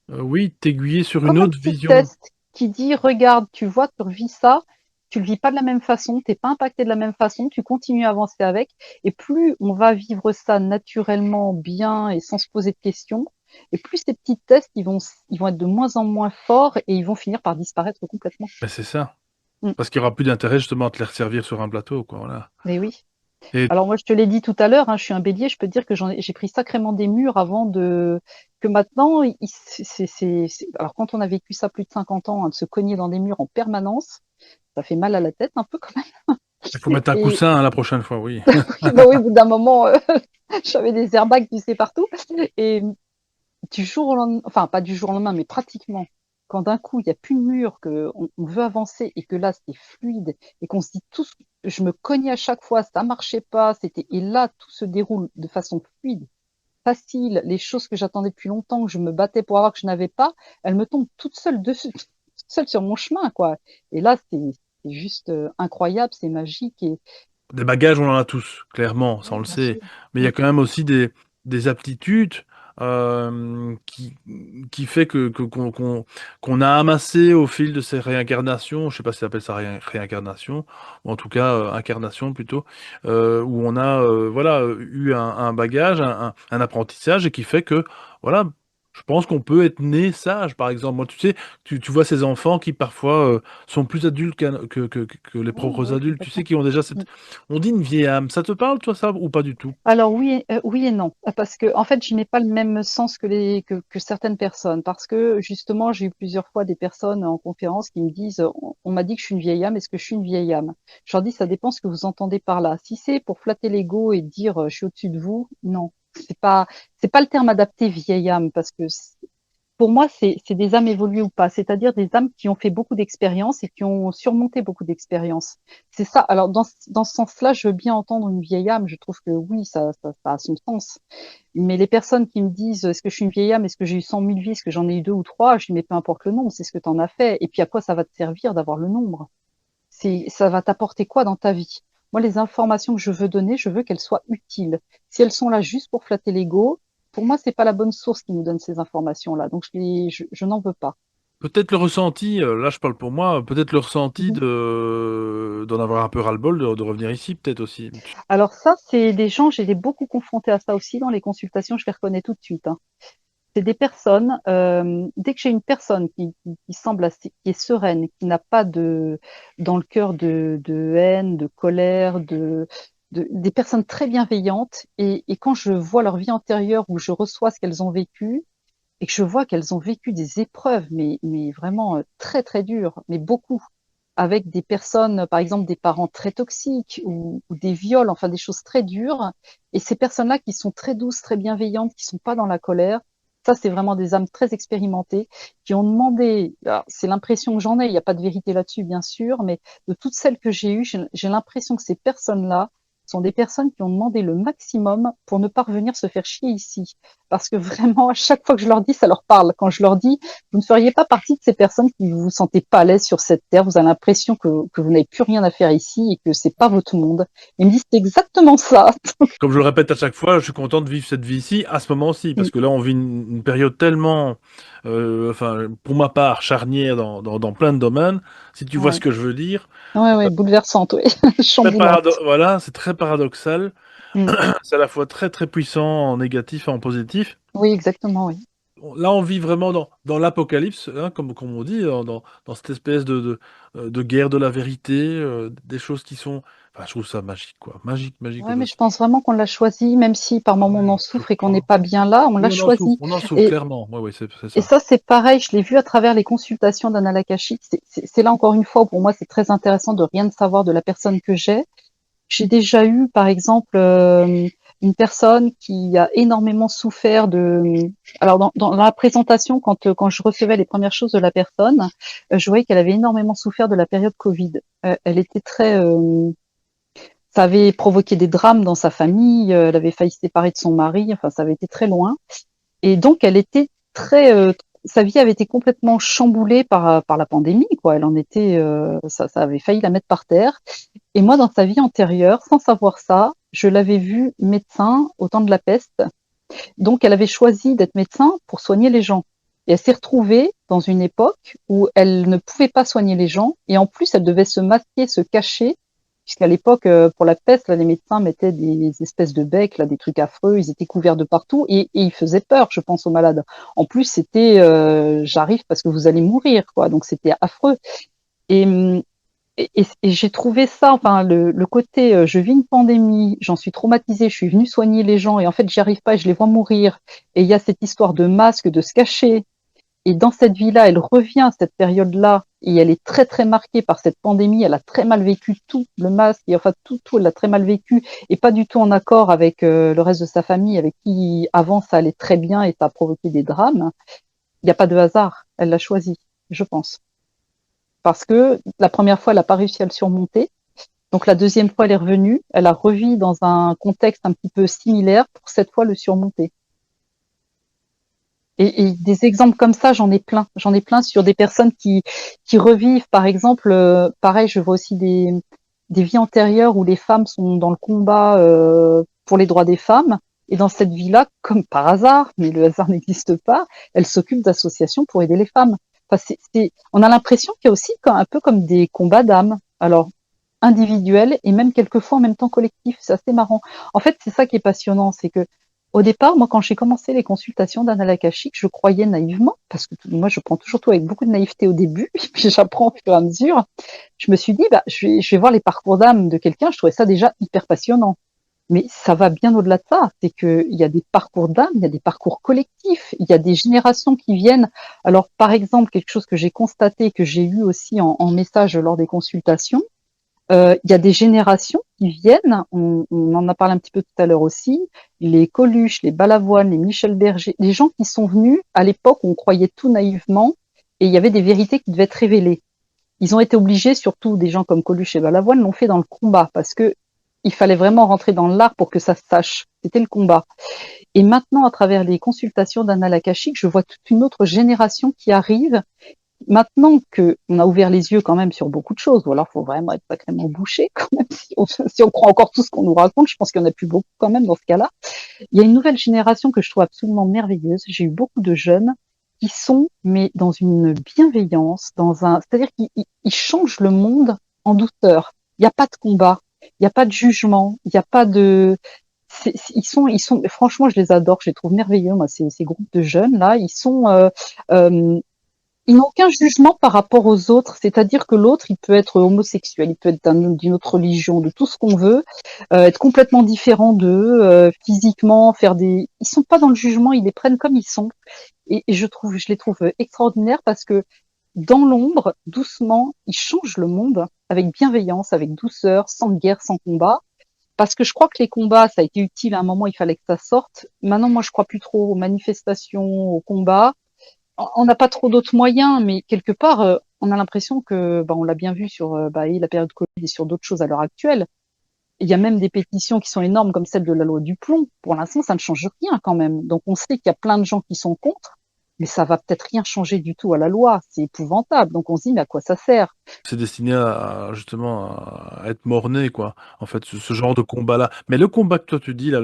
oui, t'aiguiller sur une comme un autre petit vision. test qui dit, regarde, tu vois, tu revis ça, tu le vis pas de la même façon, t'es pas impacté de la même façon, tu continues à avancer avec, et plus on va vivre ça naturellement, bien et sans se poser de questions, et plus ces petits tests, ils vont être de moins en moins forts et ils vont finir par disparaître complètement. Mais c'est ça. Mm. Parce qu'il y aura plus d'intérêt justement à te les resservir sur un plateau, quoi, voilà. Mais oui. Et Alors moi, je te l'ai dit tout à l'heure, hein, je suis un bélier, je peux te dire que j'ai pris sacrément des murs que maintenant, alors quand on a vécu ça plus de 50 ans, hein, de se cogner dans des murs en permanence, ça fait mal à la tête un peu quand même. il faut mettre un Et coussin hein, la prochaine fois, oui. bah oui, au bout d'un moment, j'avais des airbags, tu sais, partout. Et du jour au lendemain, enfin pas du jour au lendemain, mais pratiquement, quand d'un coup il n'y a plus de mur, on veut avancer et que là c'est fluide et qu'on se dit tous, je me cognais à chaque fois, ça marchait pas, et là tout se déroule de façon fluide, facile, les choses que j'attendais depuis longtemps, que je me battais pour avoir que je n'avais pas, elles me tombent toutes seules dessus, toutes seules sur mon chemin, quoi. Et là c'est juste incroyable, c'est magique et Des bagages, on en a tous, clairement, ça on oui, le bien sait. sûr. Mais il y Mm. a quand même aussi des aptitudes euh, qui, qui fait qu'on a amassé au fil de ces réincarnations, je sais pas si ça s'appelle ça réincarnation, ou en tout cas incarnation plutôt, où on a voilà, eu un bagage, un apprentissage, et qui fait que, voilà, je pense qu'on peut être né sage, par exemple. Moi, tu sais, tu vois ces enfants qui parfois sont plus adultes que les Ouais, propres ouais, adultes, tu sais, complètement. qui ont déjà Mm. cette on dit une vieille âme. Ça te parle, toi, ça, ou pas du tout? Alors oui et non, parce que en fait, je mets pas le même sens que certaines personnes, parce que justement, j'ai eu plusieurs fois des personnes en conférence qui me disent, on m'a dit que je suis une vieille âme, est-ce que je suis une vieille âme? Je leur dis, ça dépend ce que vous entendez par là. Si c'est pour flatter l'ego et dire, je suis au-dessus de vous, non, c'est pas le terme adapté vieille âme, parce que pour moi, c'est des âmes évoluées ou pas, c'est-à-dire des âmes qui ont fait beaucoup d'expériences et qui ont surmonté beaucoup d'expériences. C'est ça. Alors, dans ce sens-là, je veux bien entendre une vieille âme. Je trouve que oui, ça a son sens. Mais les personnes qui me disent, est-ce que je suis une vieille âme? Est-ce que j'ai eu 100 000 vies? Est-ce que j'en ai eu deux ou trois? Je dis, mais peu importe le nombre, c'est ce que tu en as fait. Et puis, à quoi ça va te servir d'avoir le nombre? Ça va t'apporter quoi dans ta vie? Moi, les informations que je veux donner, je veux qu'elles soient utiles. Si elles sont là juste pour flatter l'ego, pour moi, c'est pas la bonne source qui nous donne ces informations-là. Donc, je n'en veux pas. Peut-être le ressenti, là je parle pour moi, peut-être le ressenti Mhm. d'en avoir un peu ras-le-bol, de revenir ici, peut-être aussi. Alors ça, c'est des gens, j'ai beaucoup confronté à ça aussi dans les consultations, je les reconnais tout de suite, hein. C'est des personnes, dès que j'ai une personne qui semble qui est sereine, qui n'a pas dans le cœur de haine, de colère, des personnes très bienveillantes, et quand je vois leur vie antérieure où je reçois ce qu'elles ont vécu, et que je vois qu'elles ont vécu des épreuves, mais vraiment très très dures, mais beaucoup, avec des personnes, par exemple des parents très toxiques ou des viols, enfin des choses très dures, et ces personnes-là qui sont très douces, très bienveillantes, qui sont pas dans la colère, ça c'est vraiment des âmes très expérimentées qui ont demandé, c'est l'impression que j'en ai, il n'y a pas de vérité là-dessus bien sûr, mais de toutes celles que j'ai eues, j'ai l'impression que ces personnes-là sont des personnes qui ont demandé le maximum pour ne pas revenir se faire chier ici. Parce que vraiment, à chaque fois que je leur dis, ça leur parle. Quand je leur dis, vous ne feriez pas partie de ces personnes qui vous sentez pas à l'aise sur cette terre, vous avez l'impression que vous n'avez plus rien à faire ici et que c'est pas votre monde. Ils me disent, c'est exactement ça. Comme je le répète à chaque fois, je suis content de vivre cette vie-ci à ce moment-ci, parce que là, on vit une période tellement, enfin, pour ma part, charnière dans plein de domaines. Si tu vois ce Ouais, que je veux dire, ouais, ouais, bouleversante, oui, chamboulante. voilà, c'est très paradoxal. Mm. C'est à la fois très très puissant en négatif et en positif. Oui, exactement, oui. Là, on vit vraiment dans l'apocalypse, hein, comme on dit, dans cette espèce de guerre de la vérité, des choses qui sont. Enfin, je trouve ça magique, quoi. Magique, magique au Ouais, mais je possible. pense vraiment qu'on l'a choisi, même si par Ah moment on en oui, je souffre et qu'on n'est crois. pas bien là, on Oui, l'a choisi. on en souffre, Et, clairement. Oui, oui, c'est et ça. ça, c'est pareil, je l'ai vu à travers les consultations d'Anna Lakashik. C'est là encore une fois, où pour moi, c'est très intéressant de rien savoir de la personne que j'ai. J'ai déjà eu, par exemple, une personne qui a énormément souffert de. Alors, dans la présentation, quand je recevais les premières choses de la personne, je voyais qu'elle avait énormément souffert de la période Covid. Elle était très. Ça avait provoqué des drames dans sa famille. Elle avait failli se séparer de son mari. Enfin, ça avait été très loin. Et donc, elle était très. Sa vie avait été complètement chamboulée par la pandémie, quoi. Elle en était. Ça avait failli la mettre par terre. Et moi, dans sa vie antérieure, sans savoir ça, je l'avais vue médecin au temps de la peste. Donc, elle avait choisi d'être médecin pour soigner les gens. Et elle s'est retrouvée dans une époque où elle ne pouvait pas soigner les gens. Et en plus, elle devait se masquer, se cacher. Puisqu'à l'époque, pour la peste, là, les médecins mettaient des espèces de becs, là, des trucs affreux. Ils étaient couverts de partout et ils faisaient peur, je pense, aux malades. En plus, c'était j'arrive parce que vous allez mourir, quoi. Donc, c'était affreux. Et, et j'ai trouvé ça, enfin, le côté, je vis une pandémie, j'en suis traumatisée, je suis venue soigner les gens et en fait, j'y arrive pas et je les vois mourir. Et il y a cette histoire de masque, de se cacher. Et dans cette vie-là, elle revient à cette période-là et elle est très, très marquée par cette pandémie. Elle a très mal vécu tout, le masque, et enfin, tout, elle l'a très mal vécu et pas du tout en accord avec le reste de sa famille, avec qui avant ça allait très bien et ça a provoqué des drames. Il n'y a pas de hasard. Elle l'a choisi, je pense. Parce que la première fois, elle n'a pas réussi à le surmonter. Donc la deuxième fois, elle est revenue, elle a revu dans un contexte un petit peu similaire pour cette fois le surmonter. Et des exemples comme ça, j'en ai plein. J'en ai plein sur des personnes qui revivent, par exemple, pareil, je vois aussi des vies antérieures où les femmes sont dans le combat pour les droits des femmes. Et dans cette vie-là, comme par hasard, mais le hasard n'existe pas, elle s'occupe d'associations pour aider les femmes. Enfin, on a l'impression qu'il y a aussi un peu comme des combats d'âme. Alors, individuels et même quelquefois en même temps collectifs. C'est assez marrant. En fait, c'est ça qui est passionnant, c'est que au départ, moi, quand j'ai commencé les consultations d'Anna Lakashik, je croyais naïvement, parce que moi, je prends toujours tout avec beaucoup de naïveté au début, et puis j'apprends au fur et à mesure. Je me suis dit, bah, je vais voir les parcours d'âme de quelqu'un. Je trouvais ça déjà hyper passionnant. Mais ça va bien au-delà de ça. C'est qu'il y a des parcours d'âme, il y a des parcours collectifs, il y a des générations qui viennent. Alors, par exemple, quelque chose que j'ai constaté, que j'ai eu aussi en message lors des consultations, il y a des générations qui viennent, on en a parlé un petit peu tout à l'heure aussi, les Coluche, les Balavoine, les Michel Berger, les gens qui sont venus à l'époque où on croyait tout naïvement et il y avait des vérités qui devaient être révélées. Ils ont été obligés, surtout des gens comme Coluche et Balavoine, l'ont fait dans le combat parce que il fallait vraiment rentrer dans l'art pour que ça se sache. C'était le combat. Et maintenant, à travers les consultations d'Anna Lakashik, je vois toute une autre génération qui arrive. Maintenant qu'on a ouvert les yeux quand même sur beaucoup de choses, ou alors il faut vraiment être sacrément bouché quand même, si on croit encore tout ce qu'on nous raconte, je pense qu'il y en a plus beaucoup quand même dans ce cas-là. Il y a une nouvelle génération que je trouve absolument merveilleuse. J'ai eu beaucoup de jeunes qui sont, mais dans une bienveillance, c'est-à-dire qu'ils changent le monde en douceur. Il n'y a pas de combat, il n'y a pas de jugement, il n'y a pas de, franchement, je les adore, je les trouve merveilleux, moi, ces groupes de jeunes là, euh, ils n'ont aucun jugement par rapport aux autres, c'est-à-dire que l'autre, il peut être homosexuel, il peut être d'une autre religion, de tout ce qu'on veut, être complètement différent d'eux, physiquement, ils sont pas dans le jugement, ils les prennent comme ils sont. Et je les trouve extraordinaires parce que dans l'ombre, doucement, ils changent le monde avec bienveillance, avec douceur, sans guerre, sans combat. Parce que je crois que les combats, ça a été utile à un moment, il fallait que ça sorte. Maintenant, moi, je crois plus trop aux manifestations, aux combats. On n'a pas trop d'autres moyens, mais quelque part, on a l'impression que, on l'a bien vu sur la période Covid et sur d'autres choses à l'heure actuelle. Il y a même des pétitions qui sont énormes comme celle de la loi du plomb. Pour l'instant, ça ne change rien quand même. Donc on sait qu'il y a plein de gens qui sont contre, mais ça va peut-être rien changer du tout à la loi. C'est épouvantable. Donc on se dit, mais à quoi ça sert? C'est destiné justement à être mort-né, quoi. En fait, ce genre de combat-là. Mais le combat que toi tu dis, là,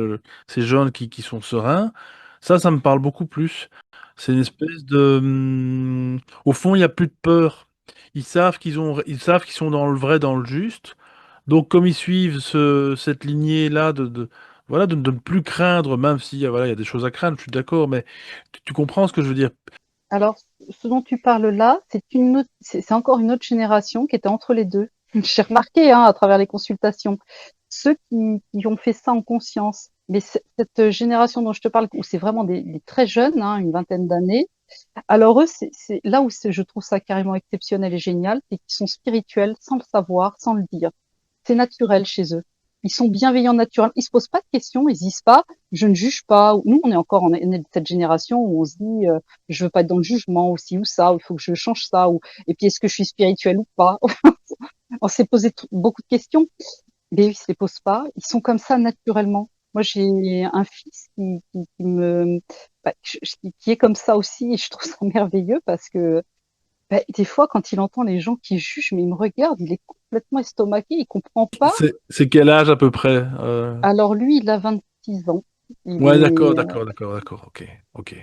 ces jeunes qui sont sereins, ça me parle beaucoup plus. C'est une espèce de... au fond, il n'y a plus de peur. Ils savent qu'ils sont dans le vrai, dans le juste. Donc, comme ils suivent cette lignée-là voilà, de ne plus craindre, même si voilà, il y a des choses à craindre, je suis d'accord, mais tu comprends ce que je veux dire? Alors, ce dont tu parles là, c'est encore une autre génération qui était entre les deux. J'ai remarqué à travers les consultations, ceux qui ont fait ça en conscience. Mais cette génération dont je te parle, où c'est vraiment des très jeunes, une vingtaine d'années, alors eux, c'est là où je trouve ça carrément exceptionnel et génial, c'est qu'ils sont spirituels sans le savoir, sans le dire. C'est naturel chez eux. Ils sont bienveillants naturellement. Ils se posent pas de questions, ils disent pas, je ne juge pas. Nous, on est de cette génération où on se dit, je veux pas être dans le jugement, ou ci ou ça, ou il faut que je change ça, et puis est-ce que je suis spirituel ou pas? On s'est posé beaucoup de questions, mais eux, ils se les posent pas. Ils sont comme ça naturellement. Moi, j'ai un fils qui est comme ça aussi, et je trouve ça merveilleux parce que des fois, quand il entend les gens qui jugent, mais il me regarde, il est complètement estomaqué, il comprend pas. C'est quel âge à peu près? Alors lui, il a 26 ans. Il Ouais, d'accord, est, d'accord, d'accord, d'accord. Ok, ok,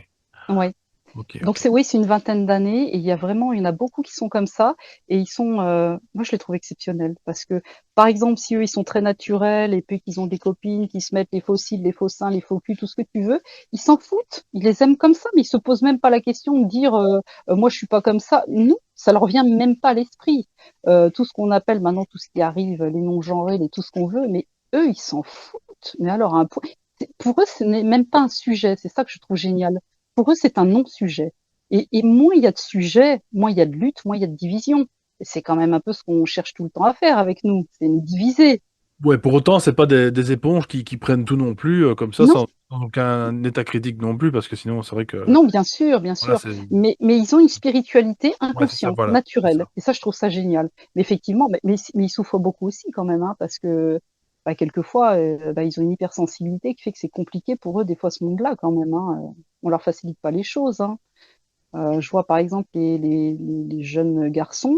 ouais. ok, Donc ok. c'est une vingtaine d'années et il y en a beaucoup qui sont comme ça et moi je les trouve exceptionnels parce que par exemple si eux ils sont très naturels et puis qu'ils ont des copines qui se mettent les faux cils, les faux seins, les faux culs, tout ce que tu veux, ils s'en foutent, ils les aiment comme ça, mais ils se posent même pas la question de dire moi je suis pas comme ça. Non, ça leur vient même pas à l'esprit. Tout ce qu'on appelle maintenant tout ce qui arrive, les non-genrés, tout ce qu'on veut, mais eux ils s'en foutent. Mais alors à un point, pour eux ce n'est même pas un sujet. C'est ça que je trouve génial. Pour eux, c'est un non-sujet. Et moins il y a de sujets, moins il y a de lutte, moins il y a de division. Et c'est quand même un peu ce qu'on cherche tout le temps à faire avec nous, c'est nous diviser. Ouais, pour autant, c'est pas des éponges qui prennent tout non plus, comme ça, Non, sans aucun état critique non plus, parce que sinon, c'est vrai que, non, bien voilà, sûr, c'est, mais ils ont une spiritualité ouais, c'est ça, inconsciente, voilà, c'est naturelle. ça. Et ça, je trouve ça génial. Mais effectivement, mais ils souffrent beaucoup aussi quand même, parce que quelquefois, ils ont une hypersensibilité qui fait que c'est compliqué pour eux des fois ce monde-là quand même. On leur facilite pas les choses. Je vois par exemple les jeunes garçons.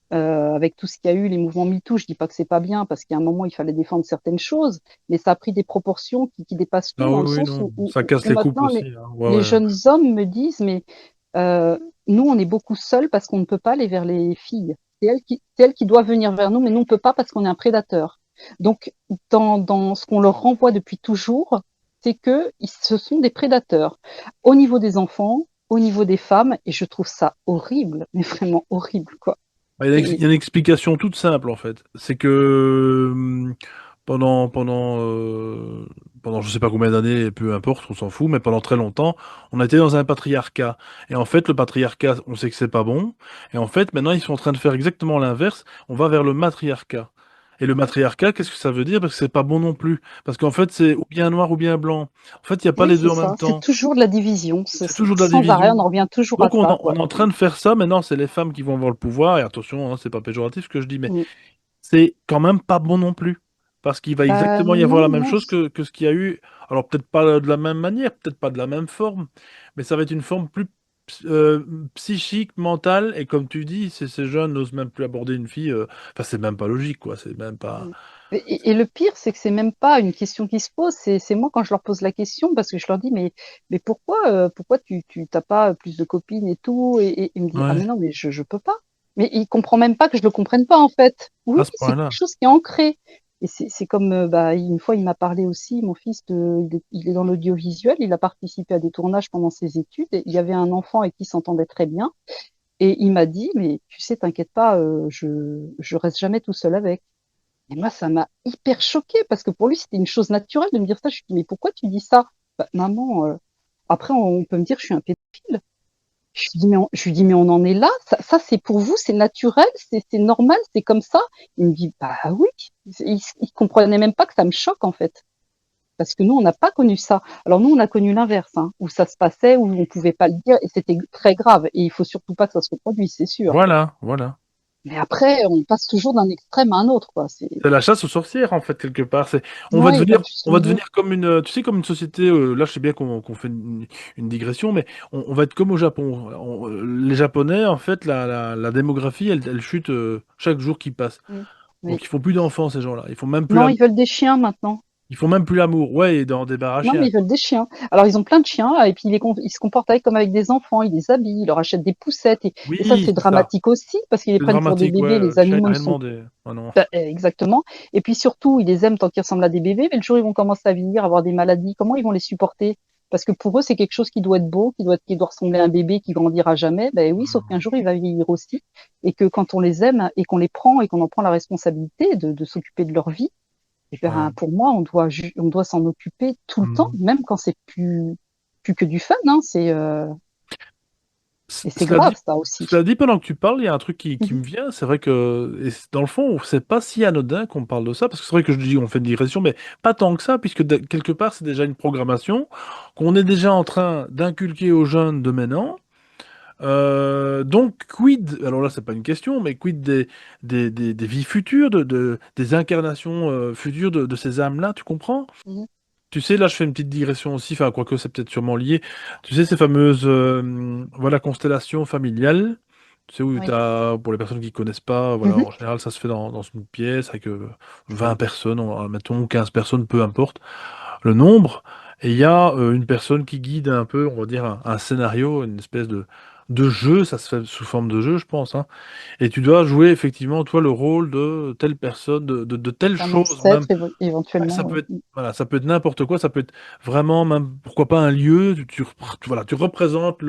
Avec tout ce qu'il y a eu, les mouvements MeToo, je dis pas que c'est pas bien, parce qu'à un moment, il fallait défendre certaines choses, mais ça a pris des proportions qui dépassent tout, Ah dans oui, le oui, sens non, où, ça casse les coupes maintenant, aussi, hein. Ouais, les ouais. jeunes hommes me disent, mais nous, on est beaucoup seuls parce qu'on ne peut pas aller vers les filles. C'est elles qui doivent venir vers nous, mais nous, on ne peut pas parce qu'on est un prédateur. Donc, dans ce qu'on leur renvoie depuis toujours, c'est que ce sont des prédateurs au niveau des enfants, au niveau des femmes, et je trouve ça horrible, mais vraiment horrible, quoi. Il y a une explication toute simple en fait. C'est que pendant, pendant, euh, pendant je sais pas combien d'années, peu importe, on s'en fout, mais pendant très longtemps, on a été dans un patriarcat. Et en fait, le patriarcat, on sait que c'est pas bon. Et en fait, maintenant, ils sont en train de faire exactement l'inverse. On va vers le matriarcat. Et le matriarcat, qu'est-ce que ça veut dire? Parce que c'est pas bon non plus. Parce qu'en fait, c'est ou bien noir ou bien blanc. En fait, il n'y a pas Oui, les c'est deux en ça. même C'est temps. toujours de la division. C'est toujours de la Sans arrêt, on division. en revient toujours à Donc ça, on quoi. est en train de faire ça. Maintenant, c'est les femmes qui vont avoir le pouvoir. Et attention, hein, c'est pas péjoratif ce que je dis, mais Mm. c'est quand même pas bon non plus. Parce qu'il va Bah exactement y avoir non, la même non. chose que ce qu'il y a eu. Alors peut-être pas de la même manière, peut-être pas de la même forme, mais ça va être une forme plus psychique, mentale. Et comme tu dis, ces jeunes n'osent même plus aborder une fille. Enfin, c'est même pas logique, quoi. C'est même pas. Mm. Et le pire, c'est que c'est même pas une question qui se pose. C'est moi quand je leur pose la question parce que je leur dis mais pourquoi tu t'as pas plus de copines et tout et ils me disent ah Ouais, mais non mais je peux pas. Mais ils comprennent même pas que je le comprenne pas en fait. Oui, à ce c'est quelque point-là. chose qui est ancré. Et c'est comme une fois il m'a parlé aussi mon fils il est dans l'audiovisuel, il a participé à des tournages pendant ses études et il y avait un enfant avec qui il s'entendait très bien et il m'a dit mais tu sais t'inquiète pas je reste jamais tout seul avec. Et moi, ça m'a hyper choquée parce que pour lui, c'était une chose naturelle de me dire ça. Je lui dis, mais pourquoi tu dis ça? Bah, maman, après, on peut me dire que je suis un pédophile. Je lui dis, mais on en est là. Ça c'est pour vous, c'est naturel, c'est normal, c'est comme ça. Il me dit, bah oui. Il comprenait même pas que ça me choque, en fait. Parce que nous, on n'a pas connu ça. Alors nous, on a connu l'inverse, où ça se passait, où on pouvait pas le dire, et c'était très grave. Et il faut surtout pas que ça se reproduise, c'est sûr. Voilà, voilà. Mais après, on passe toujours d'un extrême à un autre, quoi. C'est la chasse aux sorcières, en fait, quelque part. Ouais, ils veulent juste On va nous dire. devenir comme tu sais, comme une société. Là, je sais bien qu'on fait une digression, mais on va être comme au Japon. Les Japonais, en fait, la démographie, elle chute chaque jour qui passe. Mm. Oui. Donc, ils font plus d'enfants, ces gens-là. Non, ils veulent des chiens maintenant. Ils font même plus l'amour. Ouais, et d'en Non, débarrasser mais un. ils veulent des chiens. Alors, ils ont plein de chiens, et puis ils se comportent comme avec des enfants, ils les habillent, ils leur achètent des poussettes, et ça, Oui, c'est c'est ça. dramatique aussi, parce qu'ils les C'est prennent pour des dramatique, ouais. bébés, Le les chien, il animaux a ne rien sont demandé. Ah non. pas exactement. Et puis surtout, ils les aiment tant qu'ils ressemblent à des bébés, mais le jour où ils vont commencer à vieillir, avoir des maladies, comment ils vont les supporter? Parce que pour eux, c'est quelque chose qui doit être beau, qui doit ressembler à un bébé qui grandira jamais. Ben oui, sauf qu'un jour, il va vieillir aussi. Et que quand on les aime et qu'on les prend et qu'on en prend la responsabilité de s'occuper de leur vie, et Ouais. ben, pour moi, on doit s'en occuper tout le temps, Hmm. même quand c'est plus que du fun, hein. Et c'est Cela dit, grave, ça aussi. cela dit, pendant que tu parles, il y a un truc qui Mhm, me vient. C'est vrai que, dans le fond, c'est pas si anodin qu'on parle de ça, parce que c'est vrai que je dis on fait une digression, mais pas tant que ça, puisque quelque part, c'est déjà une programmation qu'on est déjà en train d'inculquer aux jeunes de maintenant. Donc, quid, alors là, c'est pas une question, mais quid des vies futures, des incarnations futures de ces âmes-là, tu comprends? mhm. Tu sais, là, je fais une petite digression aussi, enfin, quoique c'est peut-être sûrement lié. Tu sais, ces fameuses voilà, constellations familiales, tu sais, où Oui. t'as, pour les personnes qui connaissent pas, voilà, Mhm, en général, ça se fait dans une pièce avec 20 personnes, mettons 15 personnes, peu importe le nombre. Et il y a une personne qui guide un peu, on va dire, un scénario, une espèce de jeu, ça se fait sous forme de jeu, je pense, hein. Et tu dois jouer effectivement, toi, le rôle de telle personne, de telle un chose, ancêtre, même. Ouais, éventuellement, ça peut oui. être, voilà, ça peut être n'importe quoi, ça peut être vraiment, même, pourquoi pas un lieu, voilà, tu représentes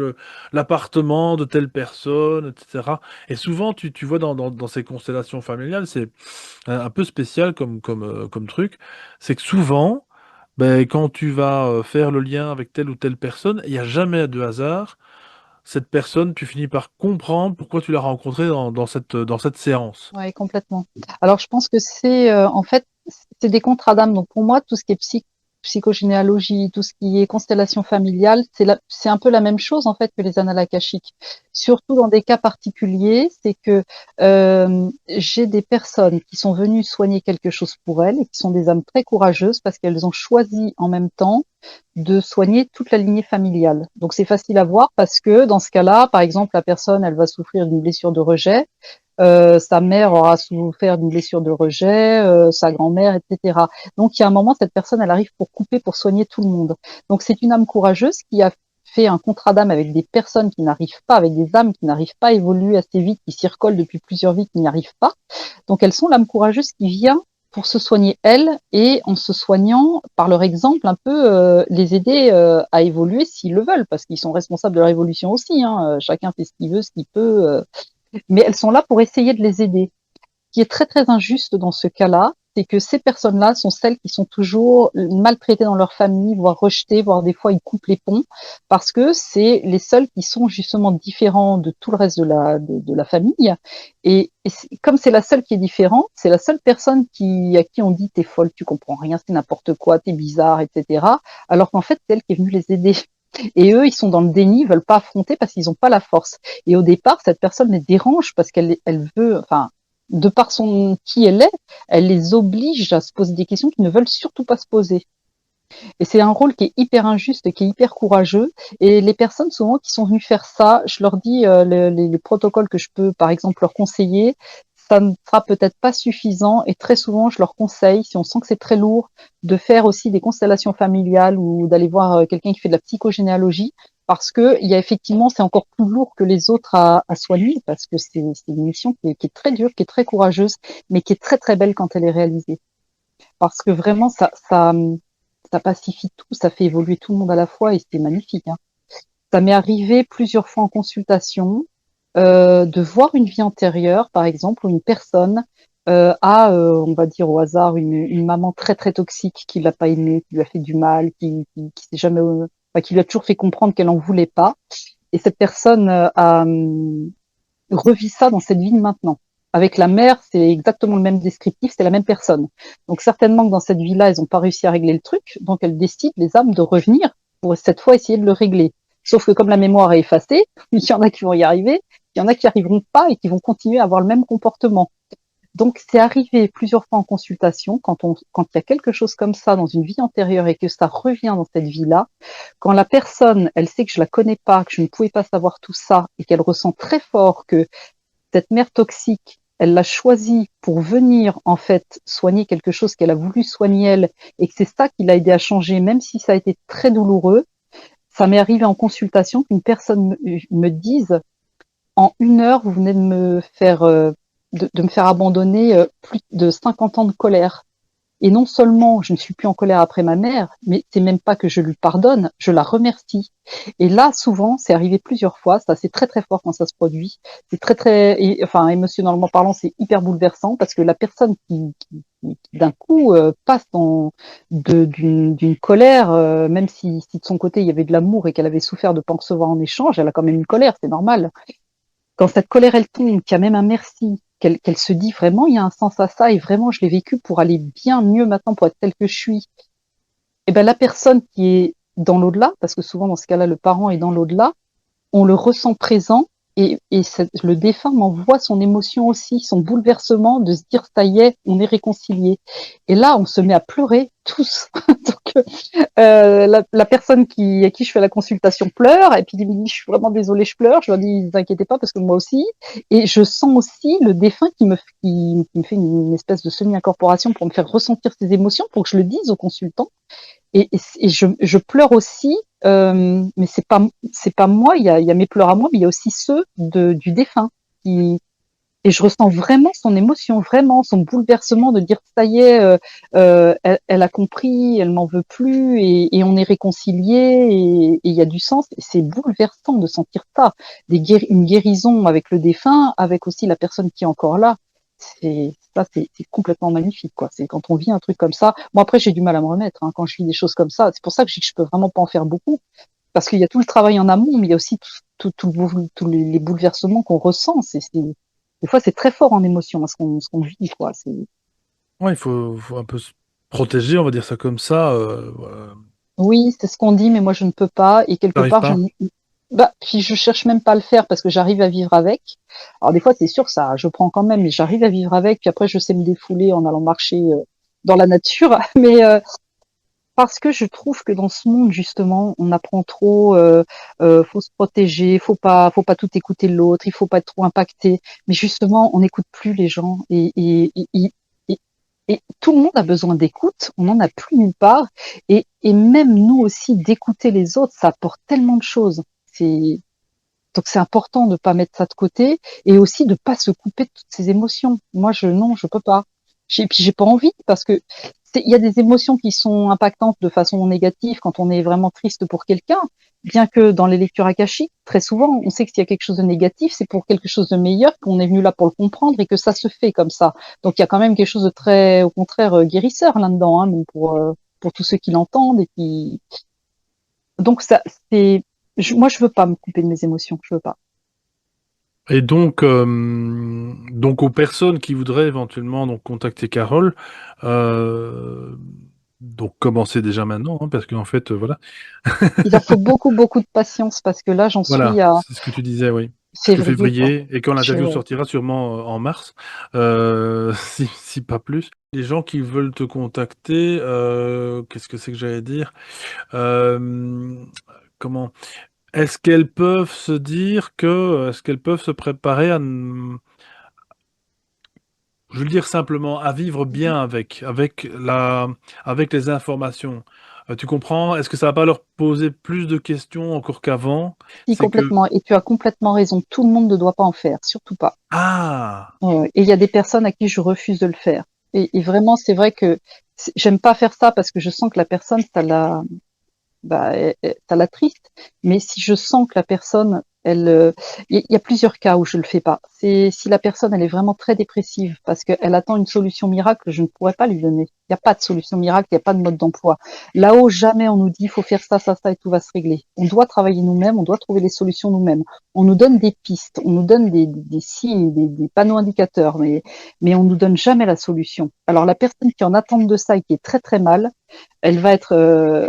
l'appartement de telle personne, etc. Et souvent, tu vois dans ces constellations familiales, c'est un peu spécial comme truc, c'est que souvent, ben, quand tu vas faire le lien avec telle ou telle personne, il n'y a jamais de hasard. Cette personne, tu finis par comprendre pourquoi tu l'as rencontrée dans cette séance. Ouais, complètement. Alors, je pense que en fait, c'est des contrats d'âme. Donc, pour moi, tout ce qui est psychogénéalogie, tout ce qui est constellation familiale, c'est un peu la même chose, en fait, que les annales akashiques. Surtout dans des cas particuliers, c'est que j'ai des personnes qui sont venues soigner quelque chose pour elles et qui sont des âmes très courageuses parce qu'elles ont choisi en même temps de soigner toute la lignée familiale. Donc, c'est facile à voir parce que dans ce cas-là, par exemple, la personne, elle va souffrir d'une blessure de rejet. Sa mère aura souffert d'une blessure de rejet, sa grand-mère, etc. Donc il y a un moment, cette personne, elle arrive pour couper, pour soigner tout le monde. Donc c'est une âme courageuse qui a fait un contrat d'âme avec des personnes qui n'arrivent pas, avec des âmes qui n'arrivent pas à évoluer assez vite, qui s'y recollent depuis plusieurs vies, qui n'y arrivent pas. Donc elles sont l'âme courageuse qui vient pour se soigner elles et en se soignant par leur exemple un peu les aider à évoluer s'ils le veulent parce qu'ils sont responsables de leur évolution aussi, hein. Chacun fait ce qu'il veut, ce qu'il peut, mais elles sont là pour essayer de les aider. Ce qui est très très injuste dans ce cas-là, c'est que ces personnes-là sont celles qui sont toujours maltraitées dans leur famille, voire rejetées, voire des fois ils coupent les ponts, parce que c'est les seuls qui sont justement différents de tout le reste de la famille. Et comme c'est la seule qui est différente, c'est la seule personne à qui on dit t'es folle, tu comprends rien, c'est n'importe quoi, t'es bizarre, etc. Alors qu'en fait, c'est elle qui est venue les aider. Et eux, ils sont dans le déni, ils veulent pas affronter parce qu'ils n'ont pas la force. Et au départ, cette personne les dérange parce qu'elle veut, enfin, de par son qui elle les oblige à se poser des questions qu'ils ne veulent surtout pas se poser. Et c'est un rôle qui est hyper injuste, qui est hyper courageux. Et les personnes souvent qui sont venues faire ça, je leur dis les protocoles que je peux, par exemple, leur conseiller. Ça ne sera peut-être pas suffisant et très souvent je leur conseille, si on sent que c'est très lourd, de faire aussi des constellations familiales ou d'aller voir quelqu'un qui fait de la psychogénéalogie parce que il y a effectivement c'est encore plus lourd que les autres à soigner parce que c'est une mission qui est très dure, qui est très courageuse, mais qui est très très belle quand elle est réalisée parce que vraiment ça pacifie tout, ça fait évoluer tout le monde à la fois et c'est magnifique, hein. Ça m'est arrivé plusieurs fois en consultation de voir une vie antérieure, par exemple, où une personne on va dire au hasard, une maman très très toxique qui l'a pas aimé, qui lui a fait du mal, qui s'est jamais, enfin, qui lui a toujours fait comprendre qu'elle en voulait pas. Et cette personne revit ça dans cette vie de maintenant. Avec la mère, c'est exactement le même descriptif, c'est la même personne. Donc certainement que dans cette vie-là, elles n'ont pas réussi à régler le truc, donc elles décident, les âmes, de revenir pour cette fois essayer de le régler. Sauf que comme la mémoire est effacée, il y en a qui vont y arriver, Il y en a qui arriveront pas et qui vont continuer à avoir le même comportement. Donc, c'est arrivé plusieurs fois en consultation, quand il y a quelque chose comme ça dans une vie antérieure et que ça revient dans cette vie-là, quand la personne, elle sait que je la connais pas, que je ne pouvais pas savoir tout ça et qu'elle ressent très fort que cette mère toxique, elle l'a choisie pour venir, en fait, soigner quelque chose qu'elle a voulu soigner elle et que c'est ça qui l'a aidé à changer, même si ça a été très douloureux. Ça m'est arrivé en consultation qu'une personne me dise en 1 heure, vous venez de me faire de me faire abandonner plus de 50 ans de colère. Et non seulement je ne suis plus en colère après ma mère, mais c'est même pas que je lui pardonne, je la remercie. Et là, souvent, c'est arrivé plusieurs fois, ça c'est très très fort quand ça se produit. C'est très très, enfin émotionnellement parlant, c'est hyper bouleversant parce que la personne qui d'un coup passe d'une colère, même si de son côté il y avait de l'amour et qu'elle avait souffert de pas en recevoir en échange, elle a quand même une colère, c'est normal. Quand cette colère elle tombe, qu'il y a même un merci, qu'elle se dit vraiment il y a un sens à ça et vraiment je l'ai vécu pour aller bien mieux maintenant pour être telle que je suis. Et ben la personne qui est dans l'au-delà, parce que souvent dans ce cas-là le parent est dans l'au-delà, on le ressent présent et le défunt m'envoie son émotion aussi, son bouleversement de se dire ça y est, on est réconciliés. Et là on se met à pleurer tous. Donc la personne à qui je fais la consultation pleure et puis il me dit je suis vraiment désolée, je pleure. Je leur dis ne vous inquiétez pas parce que moi aussi. Et je sens aussi le défunt qui me fait une espèce de semi-incorporation pour me faire ressentir ses émotions, pour que je le dise au consultant. Et je pleure aussi, mais c'est pas moi. Il y a mes pleurs à moi, mais il y a aussi ceux du défunt qui, et je ressens vraiment son émotion, vraiment son bouleversement de dire ça y est, elle a compris, elle m'en veut plus et on est réconciliés et il y a du sens. C'est bouleversant de sentir ça, une guérison avec le défunt, avec aussi la personne qui est encore là. C'est complètement magnifique, quoi. C'est quand on vit un truc comme ça. Moi après j'ai du mal à me remettre hein, quand je vis des choses comme ça. C'est pour ça que je dis que je peux vraiment pas en faire beaucoup parce qu'il y a tout le travail en amont, mais il y a aussi tous les bouleversements qu'on ressent. Des fois, c'est très fort en émotion, hein, ce qu'on vit, quoi. Ouais, faut un peu se protéger, on va dire ça comme ça. Oui, c'est ce qu'on dit, mais moi, je ne peux pas. Et quelque T'arrives part, pas? bah, puis je cherche même pas à le faire parce que j'arrive à vivre avec. Alors, des fois, c'est sûr, ça, je prends quand même, mais j'arrive à vivre avec. Puis après, je sais me défouler en allant marcher dans la nature. Mais parce que je trouve que dans ce monde, justement, on apprend trop, faut se protéger, faut pas tout écouter l'autre, il faut pas être trop impacté. Mais justement, on n'écoute plus les gens et, et tout le monde a besoin d'écoute, on n'en a plus nulle part. Et même nous aussi, d'écouter les autres, ça apporte tellement de choses. Donc c'est important de pas mettre ça de côté et aussi de pas se couper de toutes ces émotions. Moi, non, je peux pas. Puis j'ai pas envie parce que il y a des émotions qui sont impactantes de façon négative quand on est vraiment triste pour quelqu'un. Bien que dans les lectures akashiques, très souvent, on sait que s'il y a quelque chose de négatif, c'est pour quelque chose de meilleur, qu'on est venu là pour le comprendre et que ça se fait comme ça. Donc il y a quand même quelque chose de très, au contraire, guérisseur là-dedans, hein, même pour tous ceux qui l'entendent et qui. Donc ça, moi je veux pas me couper de mes émotions, je veux pas. Et donc aux personnes qui voudraient éventuellement donc contacter Carole, euh, donc commencez déjà maintenant, hein, parce qu'en fait, voilà, Il leur faut beaucoup, beaucoup de patience parce que là, j'en suis voilà, à c'est ce que tu disais, oui. Jusque février, quoi. février, et quand l'interview Je, sortira sûrement en mars, si pas plus. Les gens qui veulent te contacter, qu'est-ce que c'est que j'allais dire? Euh, comment? Est-ce qu'elles peuvent se préparer je veux dire simplement, à vivre Mhm. bien avec les informations. Tu comprends? Est-ce que ça va pas leur poser plus de questions encore qu'avant? Si, C'est que, complètement. Et tu as complètement raison. Tout le monde ne doit pas en faire, surtout pas. ah, Et il y a des personnes à qui je refuse de le faire. Et vraiment, c'est vrai que j'aime pas faire ça parce que je sens que la personne, ça la triste. Mais si je sens que la personne, il y a plusieurs cas où je le fais pas. C'est si la personne, elle est vraiment très dépressive parce qu'elle attend une solution miracle, je ne pourrais pas lui donner. Il n'y a pas de solution miracle, il n'y a pas de mode d'emploi. Là-haut, jamais on nous dit, il faut faire ça, ça, ça et tout va se régler. On doit travailler nous-mêmes, on doit trouver les solutions nous-mêmes. On nous donne des pistes, on nous donne des signes, des panneaux indicateurs, mais on nous donne jamais la solution. Alors la personne qui est en attente de ça et qui est très très mal, elle va se